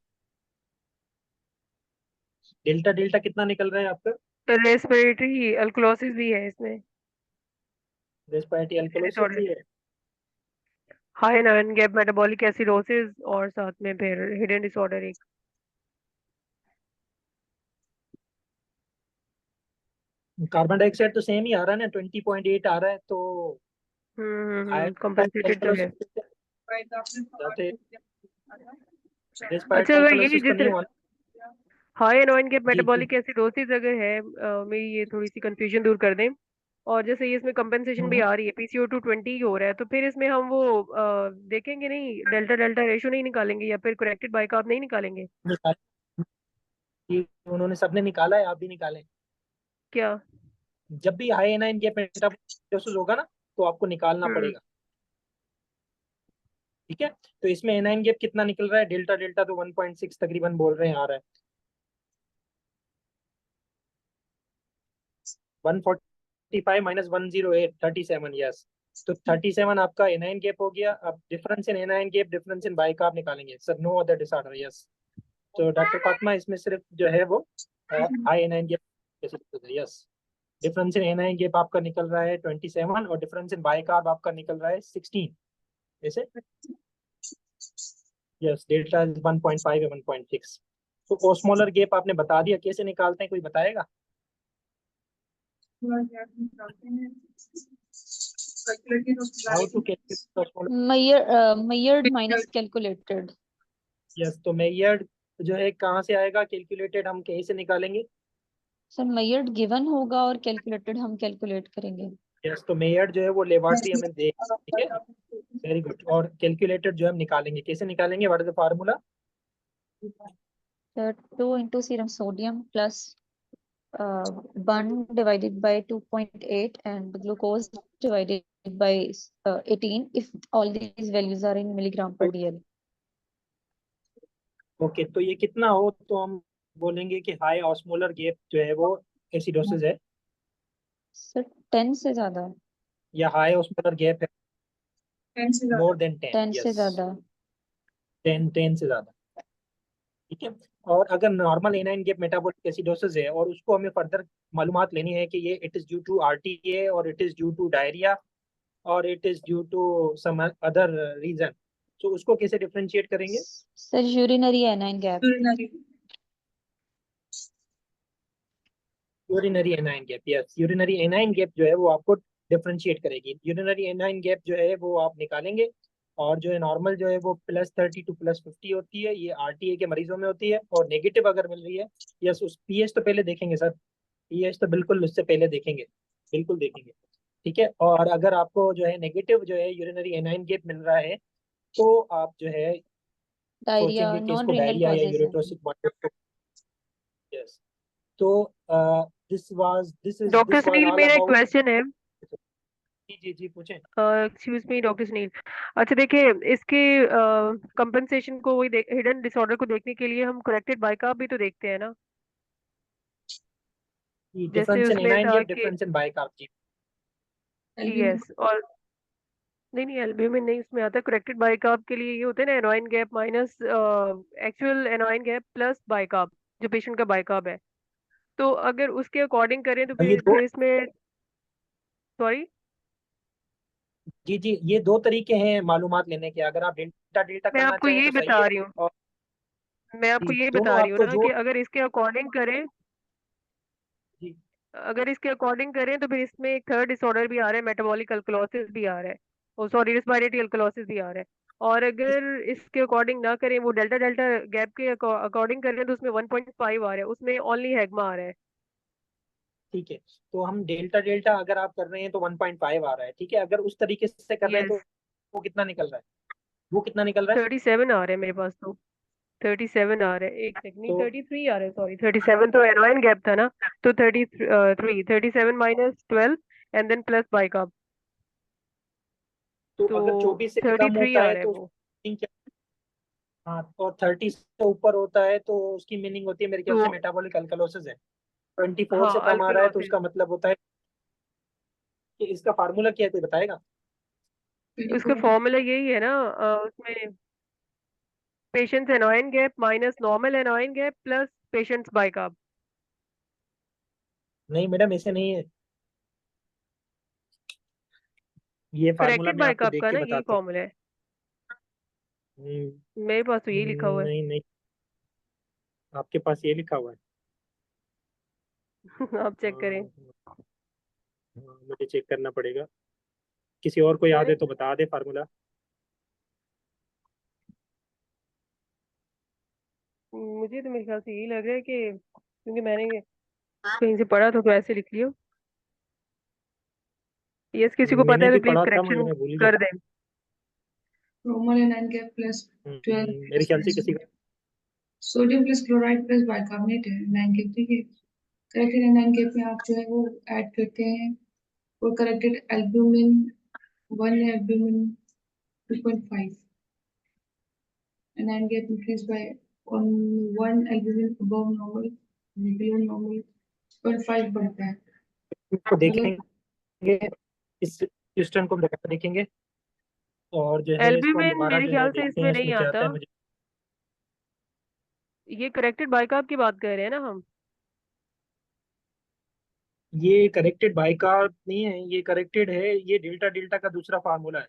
डेल्टा डेल्टा कितना निकल रहा है आपका? रेस्पिरेटरी अल्कोलोसिस भी है इसमें, रेस्पिरेटरी अल्कोलोसिस डिसऑर्डर, भी है। High iron gap metabolic acidosis और साथ में फिर हिडन डिसऑर्डर एक। कार्बन डाइऑक्साइड तो सेम ही आ रहा है ना, 20.8 आ रहा है, तो कंपनसेटेड तो है। रेस्पिरेटरी अच्छा, अगर ये अल्कोलोसिस तो नहीं जिस हुआ ना? हाई एनोइन गैप जी जी। मेटाबॉलिक एसिडोसिस अगर है, मेरी ये थोड़ी सी कंफ्यूजन दूर कर दें। और जैसे ये इसमें कंपनसेशन भी हम्म, आ रही है, PCO2 20 ही हो रहा है, तो फिर इसमें हम वो देखेंगे नहीं, डेल्टा डेल्टा रेशो नहीं निकालेंगे या फिर करेक्टेड बाय कार्ब नहीं निकालेंगे निकाल ये उन्होंने सबने निकाला है, आप भी निकालें। क्या? जब भी हाई एनाइन गैप मेटाबोलिसिस होगा ना, तो आपको निकालना हम्म पड़ेगा। ठीक है, तो इसमें एनाइन गैप कितना निकल रहा है? डेल्टा डेल्टा तो 1.6 तकरीबन बोल रहे हैं आ रहा है। 145 माइनस 108, 37, यस। तो 37 आपका एनाइन गैप हो गया। अब difference in anion gap, difference in bic आप निकालेंगे sir, no other disorder, yes. तो डॉक्टर फातिमा इसमें सिर्फ जो है वो high anion gap, yes. Difference in anion gap आपका निकल रहा है 27 और डिफरेंस इन बाइकार्ब आपका निकल रहा है 16, ऐसे। यस, डेल्टा 1.5 है, 1.6। तो ओस्मोलर गैप आपने बता दिया, कैसे निकालते हैं, कोई बताएगा? How to calculate osmolar? Measured minus calculated. Yes, तो मेयर्ड जो है कहाँ से आएगा? कैलकुलेटेड हम कहीं से निकालेंगे? सर measured given होगा और calculated हम calculate करेंगे। यस, तो मेयर्ड जो है वो लेबोरेटरी हमें दे, ठीक है, वेरी गुड। और कैलकुलेटेड जो हम निकालेंगे, कैसे निकालेंगे? What is the formula? So 2 into serum sodium plus 1 divided by 2.8 and glucose divided by 18 if all these values are in milligram per dl. Okay, तो ये कितना हो तो हम बोलेंगे कि हाई ऑस्मोलर गैप जो है वो एसिडोसिस है, सर 10 से ज्यादा, या हाई ऑस्मोलर गैप है मोर देन 10? 10 से यस, ज्यादा। 10 से ज्यादा, ठीक है। और अगर normal anion gap metabolic acidosis है और उसको हमें फर्दर मालूमात लेनी है कि ये it is due to RTA और it is due to diarrhoea और it is due to some other reason, तो उसको कैसे डिफरेंशिएट करेंगे? Sir urinary anion gap. Urinary anion gap, yes. Urinary anion gap जो है वो आपको डिफरेंशिएट करेगी। यूरिनरी एनाइन गैप जो है वो आप निकालेंगे, और जो है नॉर्मल जो है वो +30 टू +50 होती है, ये आरटीए के मरीजों में होती है। और नेगेटिव अगर मिल रही है, यस, उस पीएच तो पहले देखेंगे सर, पीएच तो बिल्कुल उससे पहले देखेंगे, बिल्कुल देखेंगे, ठीक है। और अगर आपको जो है नेगेटिव जो है यूरिनरी एनाइन गैप मिल रहा है, तो आप जो है डायरिया, सोचेंगे कि नॉन इसको रीनल डायरिया या कॉजेज है। यूरेट्रोसिक बॉन्डिंग, यस। तो doctor this was Sunil, all मेरा एक अबाउट। क्वेश्चन है। जी जी जी, पूछें। Excuse me doctor Sunil. अच्छा देखिए, इसके कंपनसेशन को, वही हिडन डिसऑर्डर को देखने के लिए हम करेक्टेड बाय कार्ब भी तो देखते हैं ना। जैसे डिफरेंस इन उसमें एनाइन था गैप, कि डिफरेंस इन बाइकार्ब, जी। यस, और नहीं नहीं, एल्ब्यूमिन नहीं उसमें आता। करेक्टेड बाय कार्ब के लिए ये होते हैं ना, anion gap minus actual anion gap plus bicarb, जो पेशेंट का बाय कार्ब है। तो अगर उसके अकॉर्डिंग करें तो ये दो फिर इसमें, सॉरी। जी जी, ये दो तरीके हैं मालूमात लेने के। अगर आप डेल्टा डेल्टा मैं करना आपको चाहें यही तो सही बता है। रही हूँ, और मैं आपको जी, यही दोनों बता रही हूँ आपको ना जो, कि अगर इसके अकॉर्डिंग करें। जी अगर इसके अकॉर्डिंग करें तो फिर इसमें एक थर्ड डिसऑर्डर भी आ रहा है, मेटाबॉलिक अल्कलोसिस भी आ रहा है, ओ सॉरी रेस्पिरेटरी अल्कलोसिस भी आ रहा है। और अगर इसके अकॉर्डिंग ना करें, वो डेल्टा डेल्टा गैप के अकॉर्डिंग करें तो उसमें 1.5 आ रहा है, उसमें ओनली हैगमा आ रहा है। ठीक है, तो हम डेल्टा डेल्टा अगर आप कर रहे हैं तो 1.5 आ रहा है, ठीक है। अगर उस तरीके से कर रहे हैं यस, तो वो कितना निकल रहा है? वो कितना निकल रहा है? 37 आ रहा है मेरे पास तो। 37 आ रहा है, एक सेकंड, नहीं तो 33 आ रहा है, सॉरी 37 तो एनोइन गैप था ना। तो 37 minus 12 and then plus bicarb, तो तो अगर 24 से कम 33 होता आ है रहा है तो वो। मीनिंग क्या? हाँ, और 30 से ऊपर होता है तो उसकी मीनिंग होती है मेरे ख्याल तो से मेटाबॉलिक अल्कलोसिस है। 24 हाँ, से कम आ रहा है तो अल्कलोसिस। उसका मतलब होता है कि इसका फार्मूला क्या है, कोई बताएगा? उसका फॉर्मूला यही है ना, उसमें patients anion gap minus normal anion gap plus patients bicarb. नहीं मैडम, ऐसे नहीं है, ये फार्मूला करेक्टेड मैं आपको बाइकार्ब देख का के ना यही बताता हूँ। फॉर्मूला है, हम्म, मेरे पास तो यही लिखा हुआ है। नहीं नहीं, आपके पास ये लिखा हुआ है? आप चेक करें। हाँ, मुझे चेक करना पड़ेगा। किसी और को याद है तो बता दे फार्मूला। मुझे तो मेरे ख्याल से यही लग रहा है कि क्योंकि मैंने कहीं से पढ़ा था तो ऐसे लिख लियो। यस, किसी को पता मैंने है भी तो प्लीज पढ़ा था मगर करेक्शन मैं भूल गया। कर दें। Roman and 9 gap plus 12 मेरे ख्याल से किसी का sodium plus chloride plus bicarbonate है 9 gap, ठीक है। करेक्टेड है 9 gap में आप जो है वो ऐड करते हैं, और करेक्टेड एल्ब्यूमिन 1 है, albumin 2.5, and 9 gap increased by on 1 albumin above normal, below normal 0.5 बढ़ता है, इसको मतलब देखेंगे, इस सिस्टम को देखेंगे और जो है इसको हम एल्ब्यूमिन दोबारा मेरे जो है ख्याल से देखते इसमें हैं नहीं इसमें क्या आता आता। है। मुझे ये करेक्टेड बाइकार्ब की बात कर रहे हैं ना हम। ये करेक्टेड बाइकार्ब नहीं है, ये करेक्टेड है, ये डेल्टा डेल्टा का दूसरा फार्मूला है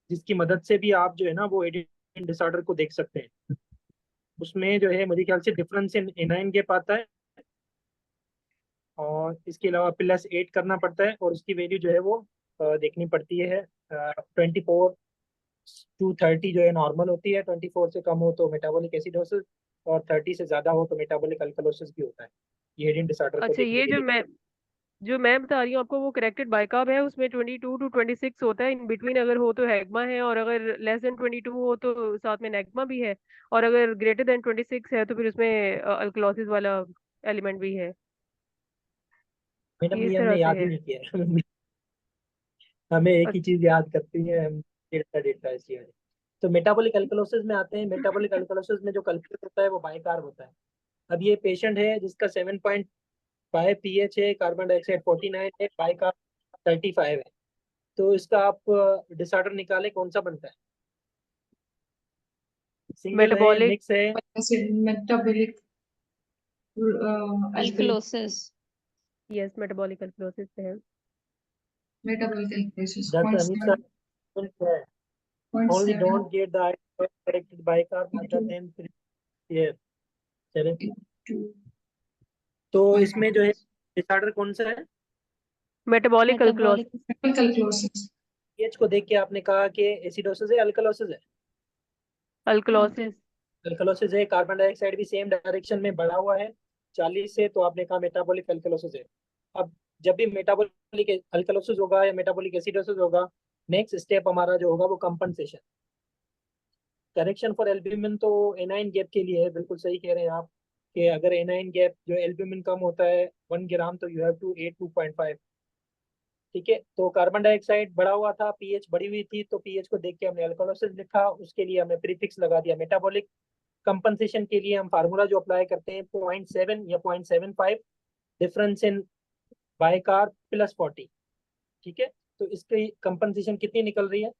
जिसकी मदद से भी आप जो है ना वो एडिशन डिसऑर्डर को देख सकते हैं। उसमें जो है मुझे ख्याल से डिफरेंस इन एनाइन गैप आता है, और इसके अलावा +8 करना पड़ता है, और उसकी वैल्यू जो है वो देखनी पड़ती है। 24 to 30 जो है नॉर्मल होती है, 24 से कम हो तो मेटाबॉलिक एसिडोसिस, और 30 से ज्यादा हो तो मेटाबॉलिक अल्कलोसिस भी होता है, ये एडिन डिसऑर्डर को अच्छा, देखने ये के लिए। जो मैं बता रही हूँ आपको वो करेक्टेड बाइकार्ब है, उसमें 22 to 26 होता है, इन बिटवीन अगर हो तो हैगमा है, और अगर लेस देन 22 हो तो साथ में नेगमा भी है, और अगर ग्रेटर देन 26 है तो फिर उसमें अल्कलोसिस वाला एलिमेंट भी है। मैडम ये इस ये हमने तरह से याद ही है। नहीं किया है। हमें एक ही अच्छा, चीज याद करती है हम, डेल्टा डेल्टा इसलिए। तो मेटाबॉलिक अल्कलोसिस में आते हैं। मेटाबॉलिक अल्कलोसिस में जो कल्प्रिट होता है वो बाइकार्ब होता है। अब ये पेशेंट है जिसका 7.5 pH है, कार्बन डाइऑक्साइड 49 है, बाइकार्ब 35 है। तो इसका आप डिसऑर्डर निकाले कौन सा बनता है? सिंगल है, मेटाबॉलिक मिक्स है? acid metabolic alkaline Alkalosis. Yes, metabolic alkalosis पे है। metabolic alkalosis That's the 0.7, answer. Only 0.7 don't get the item corrected bicarb other into than here. चले, into तो इसमें जो है bicarb. डिसऑर्डर कौन सा है? Metabolic Metabolic. Alkalosis. Metabolic alkalosis. PH को देख के आपने कहा कि एसिडोसिस है अल्कलोसिस है? अल्कलोसिस। अल्कलोसिस है। कार्बन डाइऑक्साइड भी सेम डायरेक्शन में बढ़ा हुआ है 40 से, तो आपने कहा मेटाबॉलिक अल्कलोसिस है। अब जब भी मेटाबॉलिक अल्कलोसिस होगा या मेटाबॉलिक एसिडोसिस होगा, नेक्स्ट स्टेप हमारा जो होगा वो कंपनसेशन। करेक्शन फॉर एल्ब्यूमिन तो एनाइन गैप के लिए है, बिल्कुल सही कह रहे हैं आप कि अगर एनाइन गैप जो एल्ब्यूमिन कम होता है 1 ग्राम तो यू हैव टू 2.5। ठीक है, तो कार्बन डाइऑक्साइड बढ़ा हुआ था, पीएच बढ़ी हुई थी, तो पीएच को देख के हमने अल्कोलोसिस लिखा, उसके लिए हमने प्रीफिक्स लगा दिया मेटाबॉलिक। कंपनसेशन के लिए हम फार्मूला जो अप्लाई करते हैं 0.7 या 0.75 डिफरेंस इन बाइकार्ब +40। ठीक है, तो इसकी कंपनसेशन कितनी निकल रही है?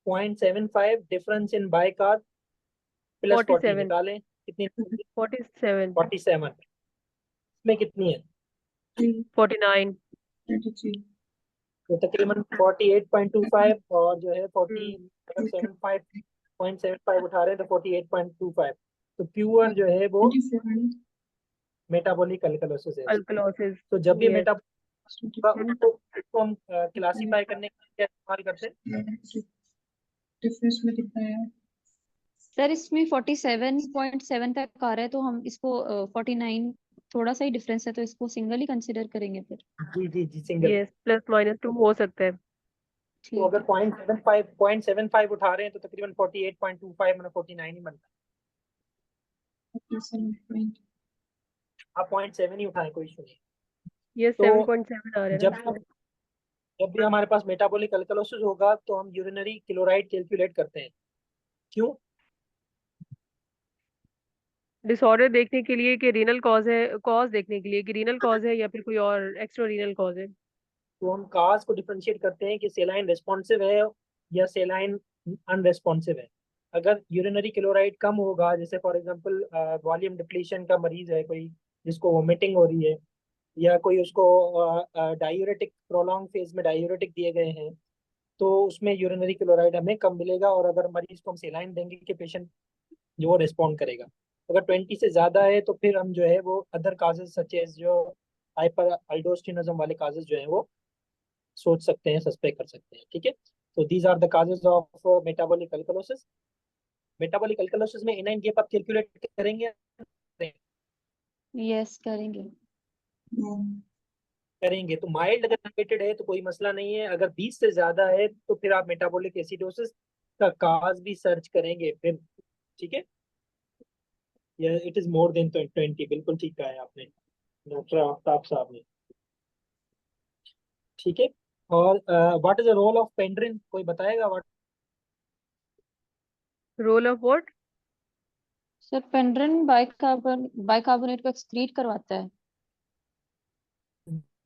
0.75 डिफरेंस इन बाइकार्ब +40 47। निकालें, कितनी? 47। 47 में कितनी है? 49। 23. तो तकरीबन 48.25, और जो है हम्म 0.75 उठा रहे हैं तो 48.25। तो प्योर जो है वो 24. मेटाबॉलिक अल्कलोसिस है। अल्कलोसिस। तो जब भी Yes. मेटाबॉलिक उसको हम क्लासीफाई करने के लिए क्या इस्तेमाल करते हैं? डिफरेंस में कितना है? सर इसमें 47.7 तक आ रहा है, तो हम इसको 49, थोड़ा सा ही डिफरेंस है, तो इसको सिंगल ही कंसिडर करेंगे फिर। जी जी जी, सिंगल। Yes, +-2 हो सकता है। तो ठीक अगर है। 0.75 उठा रहे हैं तो तकरीबन 48.25 मतलब 49 ही बनता है। 47 आप 0.7 ही उठाएं, कोई इशू नहीं। Yes, तो 7.7 आ रहा है जब ना। जब भी हमारे पास मेटाबॉलिक अल्कलोसिस होगा तो हम यूरिनरी क्लोराइड कैलकुलेट करते हैं। क्यों? डिसऑर्डर देखने के लिए कि रीनल कॉज है, कॉज देखने के लिए कि रीनल कॉज है या फिर कोई और एक्स्ट्रा रीनल कॉज है। तो हम काज को डिफरेंशिएट करते हैं कि सेलाइन रिस्पॉन्सिव है या सेलाइन अनरिस्पॉन्सिव है। अगर यूरिनरी क्लोराइड कम होगा, जैसे फॉर एग्जांपल वॉल्यूम डिप्लीशन का मरीज है कोई, जिसको वोमिटिंग हो रही है, या कोई उसको डायूरेटिक प्रोलॉन्ग फेज में डायूरेटिक दिए गए हैं, तो उसमें यूरिनरी क्लोराइड हमें कम मिलेगा। और अगर मरीज को हम सेलाइन देंगे कि पेशेंट जो वो रिस्पॉन्ड करेगा। अगर 20 से ज्यादा है तो फिर हम जो है वो अदर काजेज सच एज जो हाइपर अल्डोस्टेरोनिज्म वाले काजेज जो है वो सोच सकते हैं, सस्पेक्ट कर सकते हैं। ठीक है, तो these are the causes of metabolic alkalosis. Metabolic alkalosis में एनाइन गैप आप कैलकुलेट करेंगे? यस करेंगे। करेंगे। तो माइल्ड अगर एलिवेटेड है तो कोई मसला नहीं है, अगर 20 से ज्यादा है तो फिर आप मेटाबॉलिक एसिडोसिस का काज भी सर्च करेंगे फिर। ठीक है, ये इट इज मोर देन 20, बिल्कुल ठीक कहा है आपने डॉक्टर आफ्ताब साहब ने। ठीक है, और what is the role of pendrin, कोई बताएगा? What role of what? Sir pendrin bicarbonate को एक्सक्रीट करवाता है।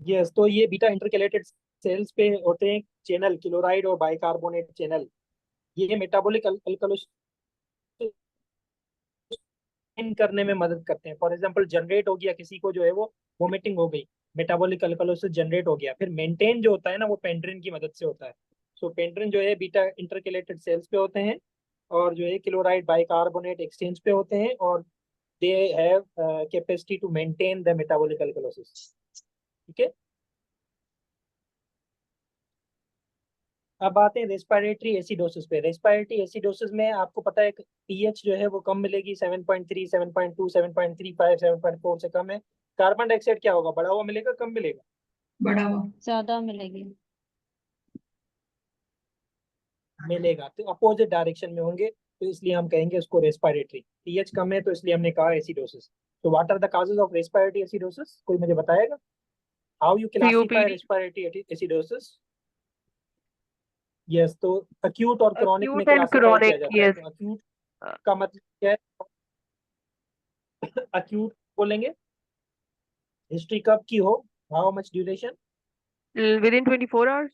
यस, तो ये बीटा इंटरकेलेटेड सेल्स पे होते हैं चैनल, क्लोराइड और बाइकार्बोनेट चैनल। ये मेटाबॉलिक अल्कलोसिस करने में मदद करते हैं। फॉर एग्जांपल जनरेट हो गया किसी को जो है वो वोमिटिंग हो गई, मेटाबॉलिक अल्कलोसिस जनरेट हो गया, फिर मेंटेन जो होता है ना वो पेंड्रिन की मदद से होता है। सो पेंड्रिन जो है बीटा इंटरकेलेटेड सेल्स पे होते हैं और जो है क्लोराइड बाइकार्बोनेट एक्सचेंज पे होते हैं, और they have capacity to maintain the metabolic alkalosis. ठीक है, अब आते हैं रेस्पिरेटरी एसिडोसिस पे। रेस्पिरेटरी एसिडोसिस में आपको पता है पीएच जो है वो कम मिलेगी, 7.3, 7.2, 7.35, 7.4 से कम है। कार्बन डाइऑक्साइड क्या होगा, बढ़ा हुआ मिलेगा, कम मिलेगा? बड़ा हुआ। ज्यादा मिलेगी। मिलेगा, तो अपोजिट डायरेक्शन में होंगे, तो इसलिए हम कहेंगे उसको रेस्पिरेटरी। पीएच कम है तो इसलिए हमने कहा एसिडोसिस। तो what are the causes of respiratory acidosis, कोई मुझे बताएगा? How you classify COPD, respiratory acidosis? Yes, तो अक्यूट और क्रॉनिक में acute and क्लासिफाई किया chronic. जाता है। Yes. तो अक्यूट Uh, का मतलब क्या है? अक्यूट बोलेंगे हिस्ट्री कब की हो, how much duration, within 24 hours.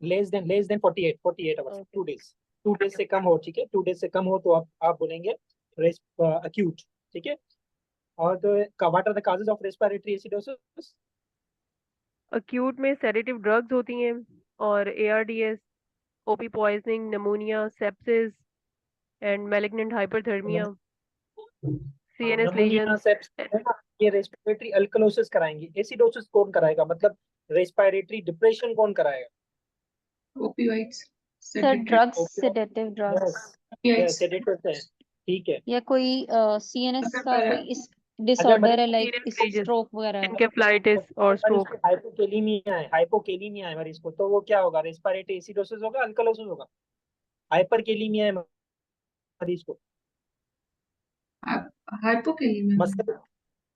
Less than 48 hours, Okay. 2 days. 2 days से कम हो, ठीक है, 2 डेज से कम हो तो आप बोलेंगे अक्यूट। ठीक है, और तो what are the causes of respiratory acidosis? Acute में sedative drugs होती हैं और ARDS, OP poisoning, pneumonia, sepsis and malignant hyperthermia, CNS नमूनिया lesions. Sepsis, ये रेस्पिरेटरी अल्कलोसिस कराएंगे। एसिडोसिस कौन कराएगा, मतलब रेस्पिरेटरी डिप्रेशन कौन कराएगा? Opioids, sir sedative, drugs, sedative drugs, opioids, sedative है, ठीक है। या कोई सीएनएस का कोई इस अगर डिसऑर्डर मरीज है, लाइक CNS इस lesions, स्ट्रोक वगैरह है। encephalitis और मरीज stroke. को हाइपोकेलीमिया है मरीज को, तो वो क्या होगा, रेस्पिरेटरी एसिडोसिस होगा, अल्कलोसिस होगा? हाइपरकेलीमिया है मरीज को, हाइपोकेलीमिया, मसल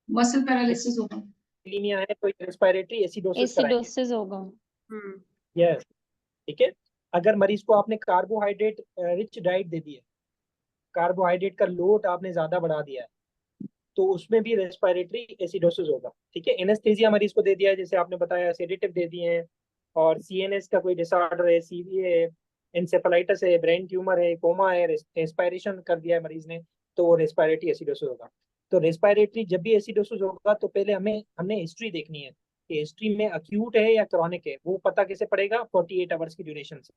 मसल पैरालिसिस होगा। केलीमिया है तो रेस्पिरेटरी एसिडोसिस कराएंगे। एसिडोसिस होगा। Hmm. यस, ठीक है। अगर मरीज को आपने कार्बोहाइड्रेट रिच डाइट दे दी है, कार्बोहाइड्रेट का लोड आपने ज्यादा बढ़ा दिया है, तो उसमें भी रेस्पिरेटरी एसिडोसिस होगा। ठीक है, एनेस्थेसिया मरीज को दे दिया है, जैसे आपने बताया, सेडेटिव दे दिए हैं, और सीएनएस का कोई डिसऑर्डर है, सीवीए है, एंसेफेलाइटिस है, ब्रेन ट्यूमर है, कोमा है, रेस्पिरेशन कर दिया है मरीज ने, तो वो रेस्पिरेटरी एसिडोसिस होगा। तो रेस्पिरेटरी जब भी एसिडोसिस होगा तो पहले हमने हिस्ट्री देखनी है कि हिस्ट्री में अक्यूट है या क्रॉनिक है। वो पता कैसे पड़ेगा, 48 आवर्स की ड्यूरेशन से।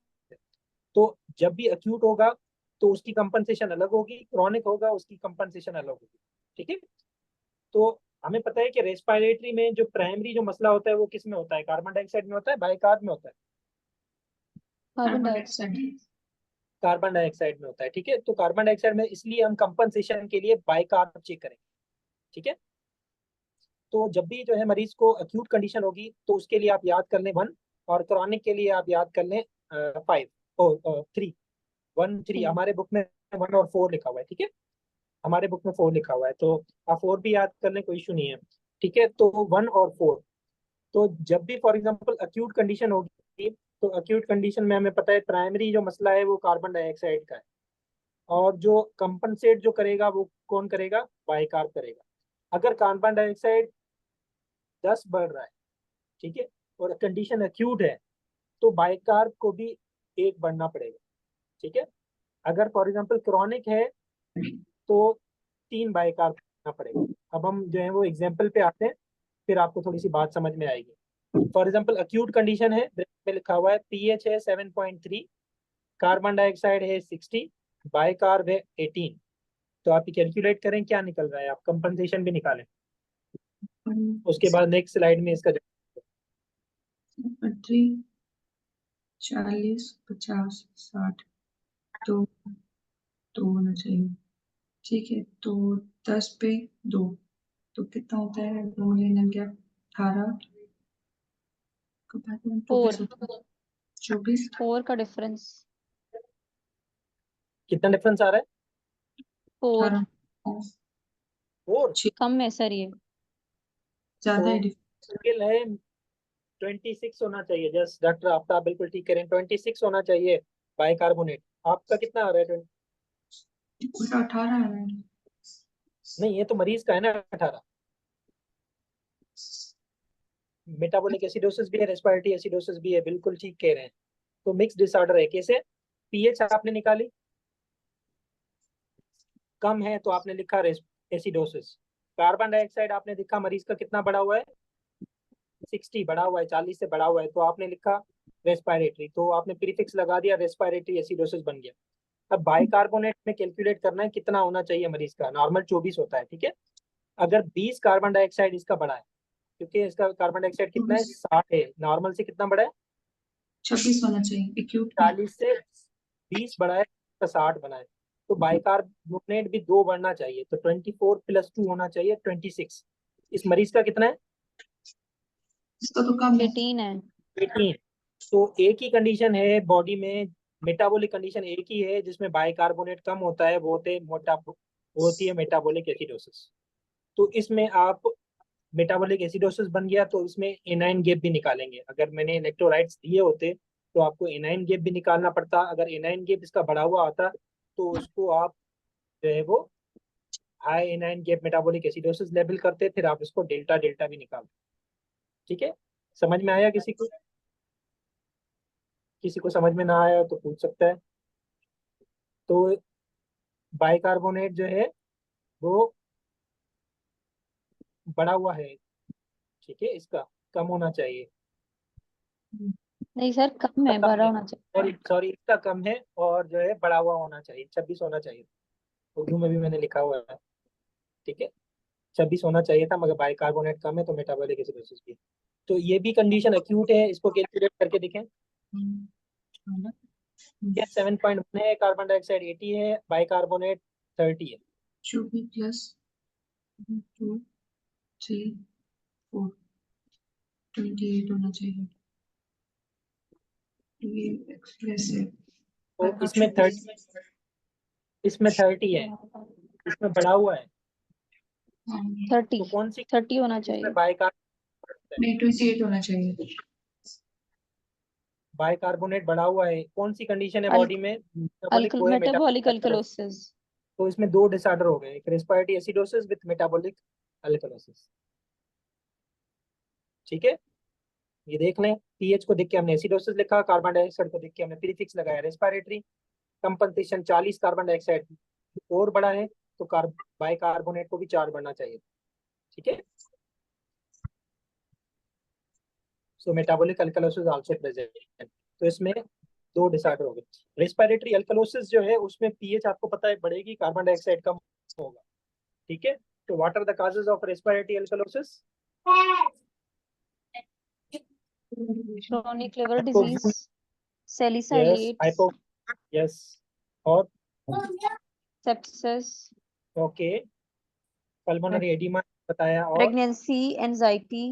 तो जब भी अक्यूट होगा तो उसकी कंपनसेशन अलग होगी, क्रॉनिक होगा उसकी कंपनसेशन अलग होगी। ठीक है। तो हमें पता है कि रेस्पिरेटरी में जो प्राइमरी जो मसला होता है वो किस में होता है, कार्बन डाइऑक्साइड में होता है, बाइकार्ब में होता है, कार्बन डाइऑक्साइड। कार्बन डाइऑक्साइड में होता है। ठीक है, तो कार्बन डाइऑक्साइड में इसलिए हम कंपनसेशन के लिए बाइकार्ब चेक करेंगे। ठीक है, तो जब भी जो है मरीज को अक्यूट कंडीशन होगी तो उसके लिए आप याद कर लें 1, और क्रॉनिक के लिए आप याद कर लें 5 और 3, 1 3। हमारे बुक में 1 और 4 लिखा हुआ है। ठीक है, हमारे बुक में 4 लिखा हुआ है, तो आप 4 भी याद कर लें, कोई इशू नहीं है। ठीक है, तो 1 और 4। तो जब भी फॉर एग्जांपल अक्यूट कंडीशन होगी, तो अक्यूट कंडीशन में हमें पता है प्राइमरी जो मसला है वो कार्बन डाइऑक्साइड का है, और जो कंपनसेट जो करेगा वो कौन करेगा, बाइकार्ब करेगा। अगर कार्बन डाइऑक्साइड 10 बढ़ रहा है, ठीक है, और कंडीशन अक्यूट है, तो बाइकार्ब को भी 1 बढ़ना पड़ेगा। ठीक है, अगर फॉर एग्जांपल क्रॉनिक है तो 3 बाइकार्ब करना पड़ेगा। अब हम जो है वो एग्जाम्पल पे आते हैं, फिर आपको थोड़ी सी बात समझ में आएगी। फॉर एग्जांपल अक्यूट कंडीशन है, में लिखा हुआ है पीएच है 7.3, कार्बन डाइऑक्साइड है 60, बाइकार्ब है 18। तो आप कैलकुलेट करें क्या निकल रहा है, आप कंपनसेशन भी निकालें, उसके बाद नेक्स्ट स्लाइड में इसका 30, 40, 50, 60 तो होना चाहिए। ठीक है, तो 10 पे 2 तो कितना होता है, 2 मिलियन गैप 18 फोर 24 फोर का डिफरेंस, कितना डिफरेंस आ रहा है, 4 18 और कम है सर ये। ज्यादा है मुश्किल है। 26 होना चाहिए, जस्ट डॉक्टर आफ्ताब बिल्कुल ठीक करें, 26 होना चाहिए बाइकार्बोनेट। आपका कितना आ रहा है 20? उल्टा 18 आ रहा है। नहीं, ये तो मरीज का है ना 18। मेटाबॉलिक एसिडोसिस भी है, रेस्पिरेटरी एसिडोसिस भी है, बिल्कुल ठीक कह रहे हैं। तो मिक्स डिसऑर्डर है। कैसे, पीएच आपने निकाली, कम है तो आपने लिखा एसिडोसिस। कार्बन डाइऑक्साइड आपने लिखा मरीज का कितना बढ़ा हुआ है, 60 बढ़ा हुआ है, 40 से बढ़ा हुआ है, तो आपने लिखा रेस्पिरेटरी, तो आपने प्रीफिक्स लगा दिया, रेस्पिरेटरी एसिडोसिस बन गया। अब बाइकार्बोनेट में कैलकुलेट करना है कितना होना चाहिए मरीज का, नॉर्मल 24 होता है। ठीक है, अगर 20 कार्बन डाइऑक्साइड इसका बढ़ा है, क्योंकि इसका कार्बन डाइऑक्साइड कितना है, 60 है, नॉर्मल से कितना बढ़ा है, 26 होना चाहिए एक्यूट 40 से 20 बढ़ा है तो 60 बना है। तो बाइकार्बोनेट भी 2 बढ़ना चाहिए, तो 24 + 2 होना चाहिए 26। इस मरीज का कितना है, इसका तो कम है 18 है। 18। तो एक ही कंडीशन है बॉडी में, मेटाबॉलिक कंडीशन एक ही है जिसमें बाइकार्बोनेट कम होता है, वो होती है मेटाबॉलिक एसिडोसिस। तो इसमें आप मेटाबॉलिक एसिडोसिस बन गया तो इसमें एनाइन गैप भी निकालेंगे। अगर मैंने इलेक्ट्रोलाइट्स दिए होते तो आपको एनाइन गैप भी निकालना पड़ता। अगर एनाइन गैप इसका बढ़ा हुआ आता तो उसको आप जो है वो high anion gap metabolic acidosis level करते, फिर आप इसको डेल्टा डेल्टा भी निकालते। ठीक है, समझ में आया किसी को, किसी को समझ में ना आया तो पूछ सकता है। तो बाइकार्बोनेट जो है वो बढ़ा हुआ है, ठीक है, इसका कम होना चाहिए, नहीं सर कम है, कम बड़ा है, होना चाहिए। सॉरी सॉरी, इसका कम है, और जो है बढ़ा हुआ होना चाहिए, 26 होना चाहिए। उर्दू में भी मैंने लिखा हुआ है। ठीक है, 26 होना चाहिए था, मगर बाइकार्बोनेट कम है तो मेटाबॉलिक एसिडोसिस भी। तो ये भी कंडीशन अक्यूट है, इसको कैलकुलेट करके देखें। 7.1 है, कार्बन डाइऑक्साइड 80 है, बाइकार्बोनेट 30 है। 24 प्लस 2 3 4 28 होना चाहिए। ये एक्सप्रेस है तो इसमें 30 है, इसमें बढ़ा हुआ है, 30 तो कौन सी 30 होना इसमें चाहिए। नहीं 28 होना चाहिए। बाइकार्बोनेट बढ़ा हुआ है, कौन सी कंडीशन है बॉडी में, मेटाबॉलिक वो है मेटाबॉलिक मेटाबॉलिक। अल्कलोसिस। तो इसमें 2 डिसऑर्डर हो गए, एक respiratory acidosis with metabolic alkalosis. ठीक है, ये देख लें, पीएच को देख के हमने एसिडोसिस लिखा, कार्बन डाइऑक्साइड को देख के हमने प्रीफिक्स लगाया रेस्पिरेटरी। कंपनसेशन 40 कार्बन डाइऑक्साइड और बड़ा है तो बाइकार्बोनेट को भी 4 बढ़ना चाहिए। ठीक है, सो मेटाबॉलिक अल्कलोसिस आल्सो प्रेजेंट। तो इसमें 2 डिसऑर्डर हो गए। रेस्पिरेटरी अल्कलोसिस जो है उसमें पीएच आपको पता है बढ़ेगी, कार्बन डाइऑक्साइड कम होगा। ठीक है, तो what are the causes of respiratory alkalosis? chronic liver Hypoxemia. disease, Yes, salicylates, yes. और sepsis, ओके, पल्मोनरी एडिमा बताया, और pregnancy, anxiety,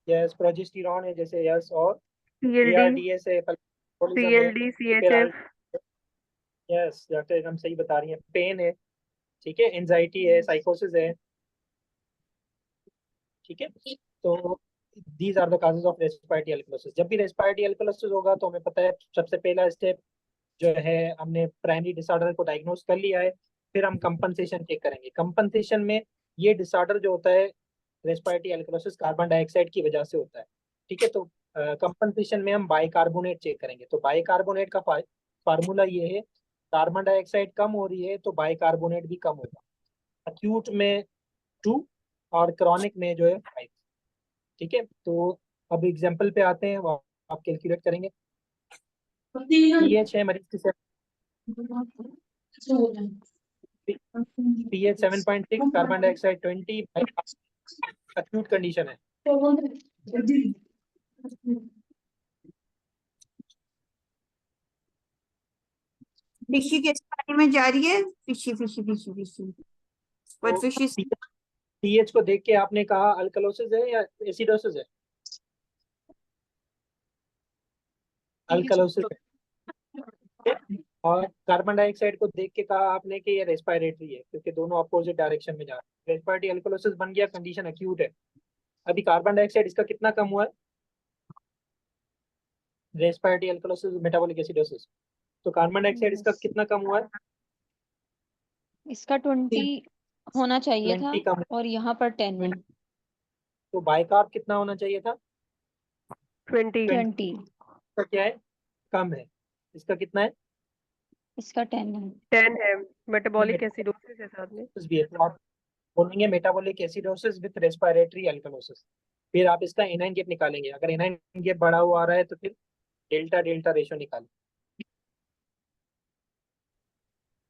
यस, प्रोजेस्टेरॉन है जैसे, यस, और PLD, ARDS है, पल्मोनिज्म है, PLD, CHF, यस डॉक्टर एकदम सही बता रही है, पेन है, ठीक है, एंजाइटी है, साइकोसिस है, ठीक है। तो these are the causes of respiratory alkalosis. जब भी रेस्पिरेटरी एल्कलोसिस होगा तो हमें पता है सबसे पहला स्टेप जो है, हमने प्राइमरी डिसऑर्डर को डायग्नोस कर लिया है, फिर हम कंपनसेशन चेक करेंगे। कंपनसेशन में ये डिसऑर्डर जो होता है रेस्पिरेटरी एल्कलोसिस कार्बन डाइऑक्साइड की वजह से होता है, ठीक है। तो कंपनसेशन में हम बाइकार्बोनेट चेक करेंगे। तो बाइकार्बोनेट का फार्मूला ये है, कार्बन डाइऑक्साइड कम हो रही है तो बाइकार्बोनेट भी कम होगा। अक्यूट में 2 और क्रॉनिक में जो है 5, ठीक है। तो अब एग्जाम्पल पे आते हैं, वो आप कैलकुलेट करेंगे। पीएच है मरीज की, pH 7.6, carbon dioxide 20, acute condition है। फिशी के पानी में जा रही है, fishy fishy fishy fishy, but fishy pH को देख के आपने कहा अल्कलोसिस है या एसिडोसिस है? अल्कलोसिस है। और कार्बन डाइऑक्साइड को देख के कहा आपने कि ये रेस्पिरेटरी है, क्योंकि दोनों अपोजिट डायरेक्शन में जा रहे हैं। रेस्पिरेटरी अल्कलोसिस बन गया, कंडीशन अक्यूट है। अभी कार्बन डाइऑक्साइड इसका कितना कम हुआ है? रेस्पिरेटरी अल्कलोसिस, मेटाबॉलिक एसिडोसिस, तो कार्बन डाइऑक्साइड इसका कितना कम हुआ है? इसका 20 होना चाहिए था 20 कम। और यहाँ पर 10 है। तो बाइकार्ब कितना होना चाहिए था? 20, 20, इसका क्या है? कम है। इसका कितना है? इसका 10 है। 10 है। मेटाबॉलिक एसिडोसिस है साथ में। भी है, तो आप बोलेंगे metabolic acidosis with respiratory alkalosis. फिर आप इसका एनाइन गैप निकालेंगे। अगर एनाइन गैप बढ़ा हुआ आ रहा है तो फिर डेल्टा डेल्टा रेशो निकालें,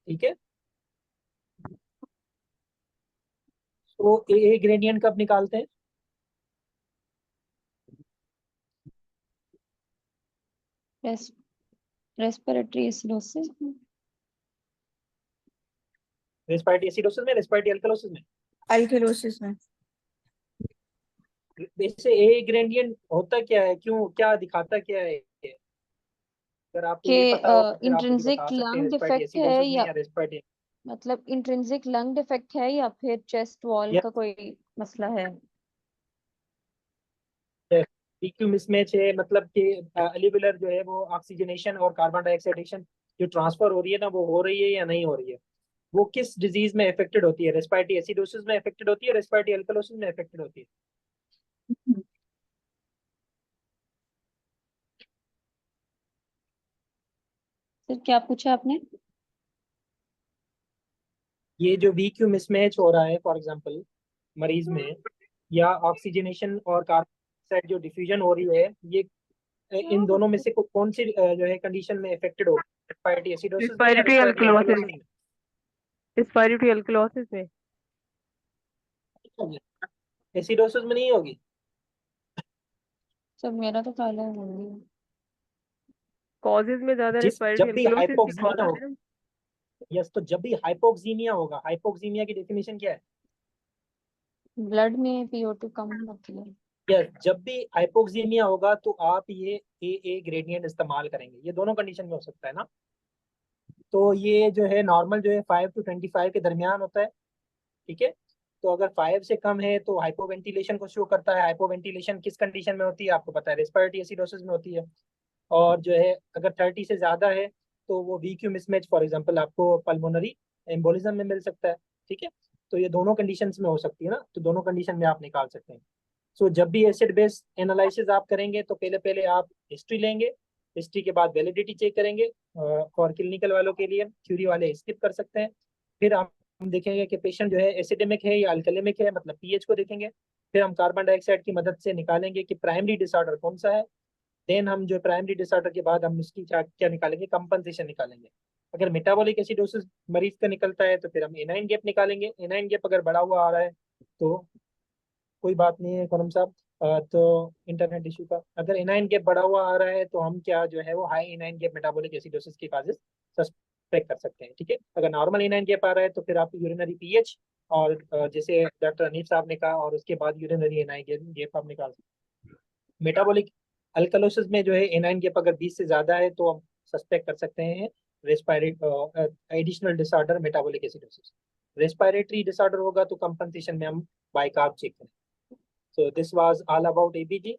ठीक है। तो ए ग्रेडियंट कब निकालते हैं? रेस्पिरेटरी एसिडोसिस, रेस्पिरेटरी एसिडोसिस में, रेस्पिरेटरी अल्कलोसिस में? अल्कलोसिस में। वैसे ए ग्रेडियंट होता क्या है, क्यों, क्या दिखाता क्या है ये? अगर आपको के ये पता हो तो फिर आप मुझे इंट्रिंसिक बता सकते हैं, लंग रेस्पिरेटरी डिफेक्ट है, एसिडोसिस में या या रेस्पिरेटरी। मतलब इंट्रिंसिक लंग डिफेक्ट है, या फिर चेस्ट वॉल का कोई मसला है? पीक्यू मिसमैच है, मतलब कि एलिवेलर जो है वो ऑक्सीजनेशन और कार्बन डाइऑक्साइडेशन जो ट्रांसफर हो रही है ना, वो हो रही है या नहीं हो रही है। वो किस डिजीज में अफेक्टेड होती है? रेस्पिरेटरी एसिडोसिस में अफेक्टेड होती है, रेस्पिरेटरी अल्कलोसिस में अफेक्टेड होती है? सर क्या पूछा आपने? ये जो वीक्यू मिसमैच हो रहा है फॉर एग्जांपल मरीज में, या ऑक्सीजनेशन और कार्बन डाइऑक्साइड जो डिफ्यूजन हो रही है, ये इन दोनों में से कौन सी जो है कंडीशन में अफेक्टेड होगी? रेस्पिरेटरी एसिडोसिस में या रेस्पिरेटरी रेस्पिरेटरी अल्कलोसिस, अल्कलोसिस में? रेस्पिरेटरी अल्कलोसिस में। एसिडोसिस में नहीं होगी। सर मेरा तो ख्याल है होंगी। कॉजेज में ज्यादा रेस्पिरेटरी जब भी अल्कलोसिस की कॉज हाइपोक्सीमिया होती है होगा, ना। यस, तो जब भी हाइपोक्सीमिया होगा, हाइपोक्सीमिया की डेफिनेशन क्या है? ब्लड में PO2 कम होती है। यस, जब भी हाइपोक्सीमिया होगा तो आप ये ए ग्रेडियंट इस्तेमाल करेंगे। ये दोनों कंडीशन में हो सकता है ना। तो ये जो है नॉर्मल जो है 5 to 25 के दरमियान होता है, ठीक है। तो अगर 5 से कम है तो हाइपोवेंटिलेशन को शो करता है। हाइपोवेंटिलेशन किस कंडीशन में होती है आपको पता है? रेस्पिरेटरी एसिडोसिस में होती है। और जो है अगर 30 से ज्यादा है तो वो वीक्यू मिसमैच फॉर एग्जांपल आपको पल्मोनरी एम्बोलिज्म में मिल सकता है, ठीक है। तो ये दोनों कंडीशंस में हो सकती है ना, तो दोनों कंडीशन में आप निकाल सकते हैं। सो जब भी एसिड बेस एनालिसिस आप करेंगे तो पहले पहले आप हिस्ट्री लेंगे, हिस्ट्री के बाद वैलिडिटी चेक करेंगे। और क्लिनिकल वालों के लिए थ्योरी वाले स्किप कर सकते हैं। फिर हम देखेंगे कि पेशेंट जो है एसिडेमिक है या अल्कलेमिक है, मतलब पीएच को देखेंगे। फिर हम कार्बन डाइऑक्साइड की मदद से निकालेंगे कि प्राइमरी डिसऑर्डर कौन सा है। देन हम जो प्राइमरी डिसऑर्डर के बाद हम इसकी क्या क्या निकालेंगे, कंपनसेशन निकालेंगे। अगर मेटाबॉलिक एसिडोसिस मरीज का निकलता है तो फिर हम एनाइन गैप निकालेंगे। एनाइन गैप अगर बढ़ा हुआ आ रहा है तो कोई बात नहीं है खुरम साहब, तो इंटरनेट इशू का, अगर एनाइन गैप बढ़ा हुआ आ रहा है तो हम क्या जो है वो high anion gap metabolic acidosis के काजेस सस्पेक्ट कर सकते हैं। ठीक है, अगर नॉर्मल एनाइन गैप आ रहा है तो फिर आप यूरिनरी पीएच और जैसे डॉक्टर अनीफ साहब ने कहा, और उसके बाद यूरिनरी एनाइन गैप आप निकाल सकते हैं। मेटाबॉलिक अल्कलोसिस में जो है एनाइन गैप अगर 20 से ज्यादा है तो हम सस्पेक्ट कर सकते हैं respiratory additional disorder metabolic acidosis. Respiratory disorder होगा तो कंपनसेशन में हम बाइकार्ब चेक करें। So this was all about ABG.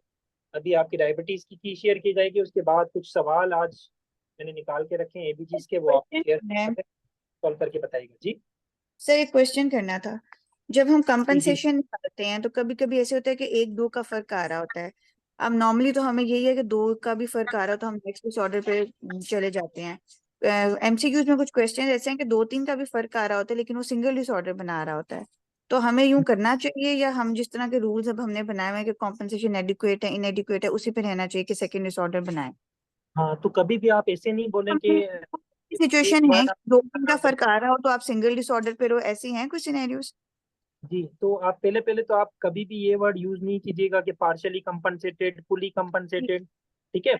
अभी आपकी डायबिटीज की शेयर की जाएगी, उसके बाद कुछ सवाल आज मैंने निकाल के रखे हैं एबीजीज के, वो आप शेयर सॉल्व करके बताइएगा। जी सर एक क्वेश्चन करना था। जब हम जी कंपनसेशन निकालते हैं तो कभी कभी ऐसे होता है कि 1-2 का फर्क आ रहा होता है। अब नॉर्मली तो हमें यही है कि 2 का भी फर्क आ रहा हो तो हम नेक्स्ट डिसऑर्डर पे चले जाते हैं। एमसीक्यूज में कुछ क्वेश्चन ऐसे हैं कि 2-3 का भी फर्क आ रहा होता है लेकिन वो सिंगल डिसऑर्डर बना रहा होता है। तो हमें यूं करना चाहिए या हम जिस तरह के रूल्स अब हमने बनाए हुए हैं कि कॉम्पनसेशन एडिक्वेट है इनएडिक्वेट है उसी पे रहना चाहिए कि सेकंड डिसऑर्डर बनाए? हाँ, तो कभी भी आप ऐसे नहीं बोलें कि एक सिचुएशन है बार आप 2-3 का फर्क आ रहा हो तो आप सिंगल डिसऑर्डर पे रहो, ऐसी हैं कुछ सिनेरियोस? जी, तो आप पहले तो आप कभी भी ये वर्ड यूज नहीं कीजिएगा कि पार्शियली कंपनसेटेड, फुली कंपनसेटेड। ठीक है,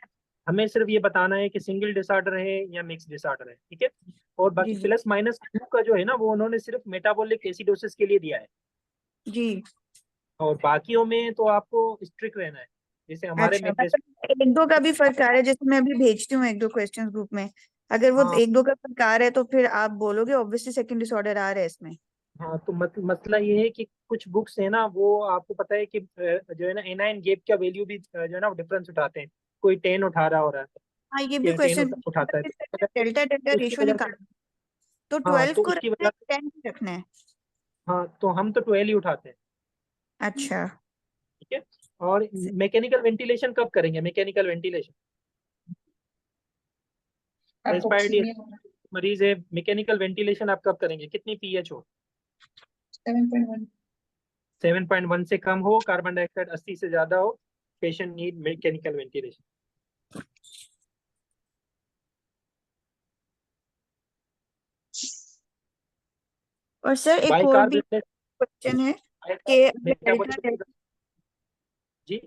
हमें सिर्फ ये बताना है कि सिंगल डिसऑर्डर है या मिक्स डिसऑर्डर है। ठीक है, और जी बाकी जी प्लस माइनस का जो है ना वो उन्होंने सिर्फ मेटाबॉलिक एसिडोसिस के लिए दिया है, जी। और बाकियों में तो आपको स्ट्रिक्ट रहना है। जैसे हमारे अच्छा में मतलब 1-2 का भी फर्क आ रहा है, जैसे मैं अभी भेजती हूँ 1-2 क्वेश्चंस ग्रुप में, अगर वो हाँ 1-2 का फर्क आ रहा है तो फिर आप बोलोगे ऑब्वियसली सेकंड डिसऑर्डर आ रहा है इसमें। हाँ, तो मसला ये है कि कुछ बुक्स है ना वो आपको पता है कि जो है ना एनाइन गेप का वैल्यू भी जो है ना डिफरेंस उठाते हैं। कोई 10 उठा रहा हो रहा है हाँ ये भी या 10 क्वेश्चन उठाता है, तो डेल्टा डेल्टा उसकी रेशियो वजह से, निकाल तो हाँ 12 तो को उसकी रखना है वजह से, 10 को रखना है? हाँ तो हम तो 12 ही उठाते हैं। अच्छा ठीक है, और मैकेनिकल वेंटिलेशन कब करेंगे? मैकेनिकल वेंटिलेशन रेस्पिरेटरी मरीज है, मैकेनिकल वेंटिलेशन आप कब करेंगे? कितनी पीएच हो? 7.1। 7.1 से कम हो, कार्बन डाइऑक्साइड 80 से ज्यादा हो, पेशेंट नीड मैकेनिकल वेंटिलेशन। और सर एक और बाइकार्ब भी क्वेश्चन है कि मेटाबॉलिक, जी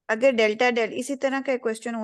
अगर डेल्टा डेल इसी तरह का क्वेश्चन और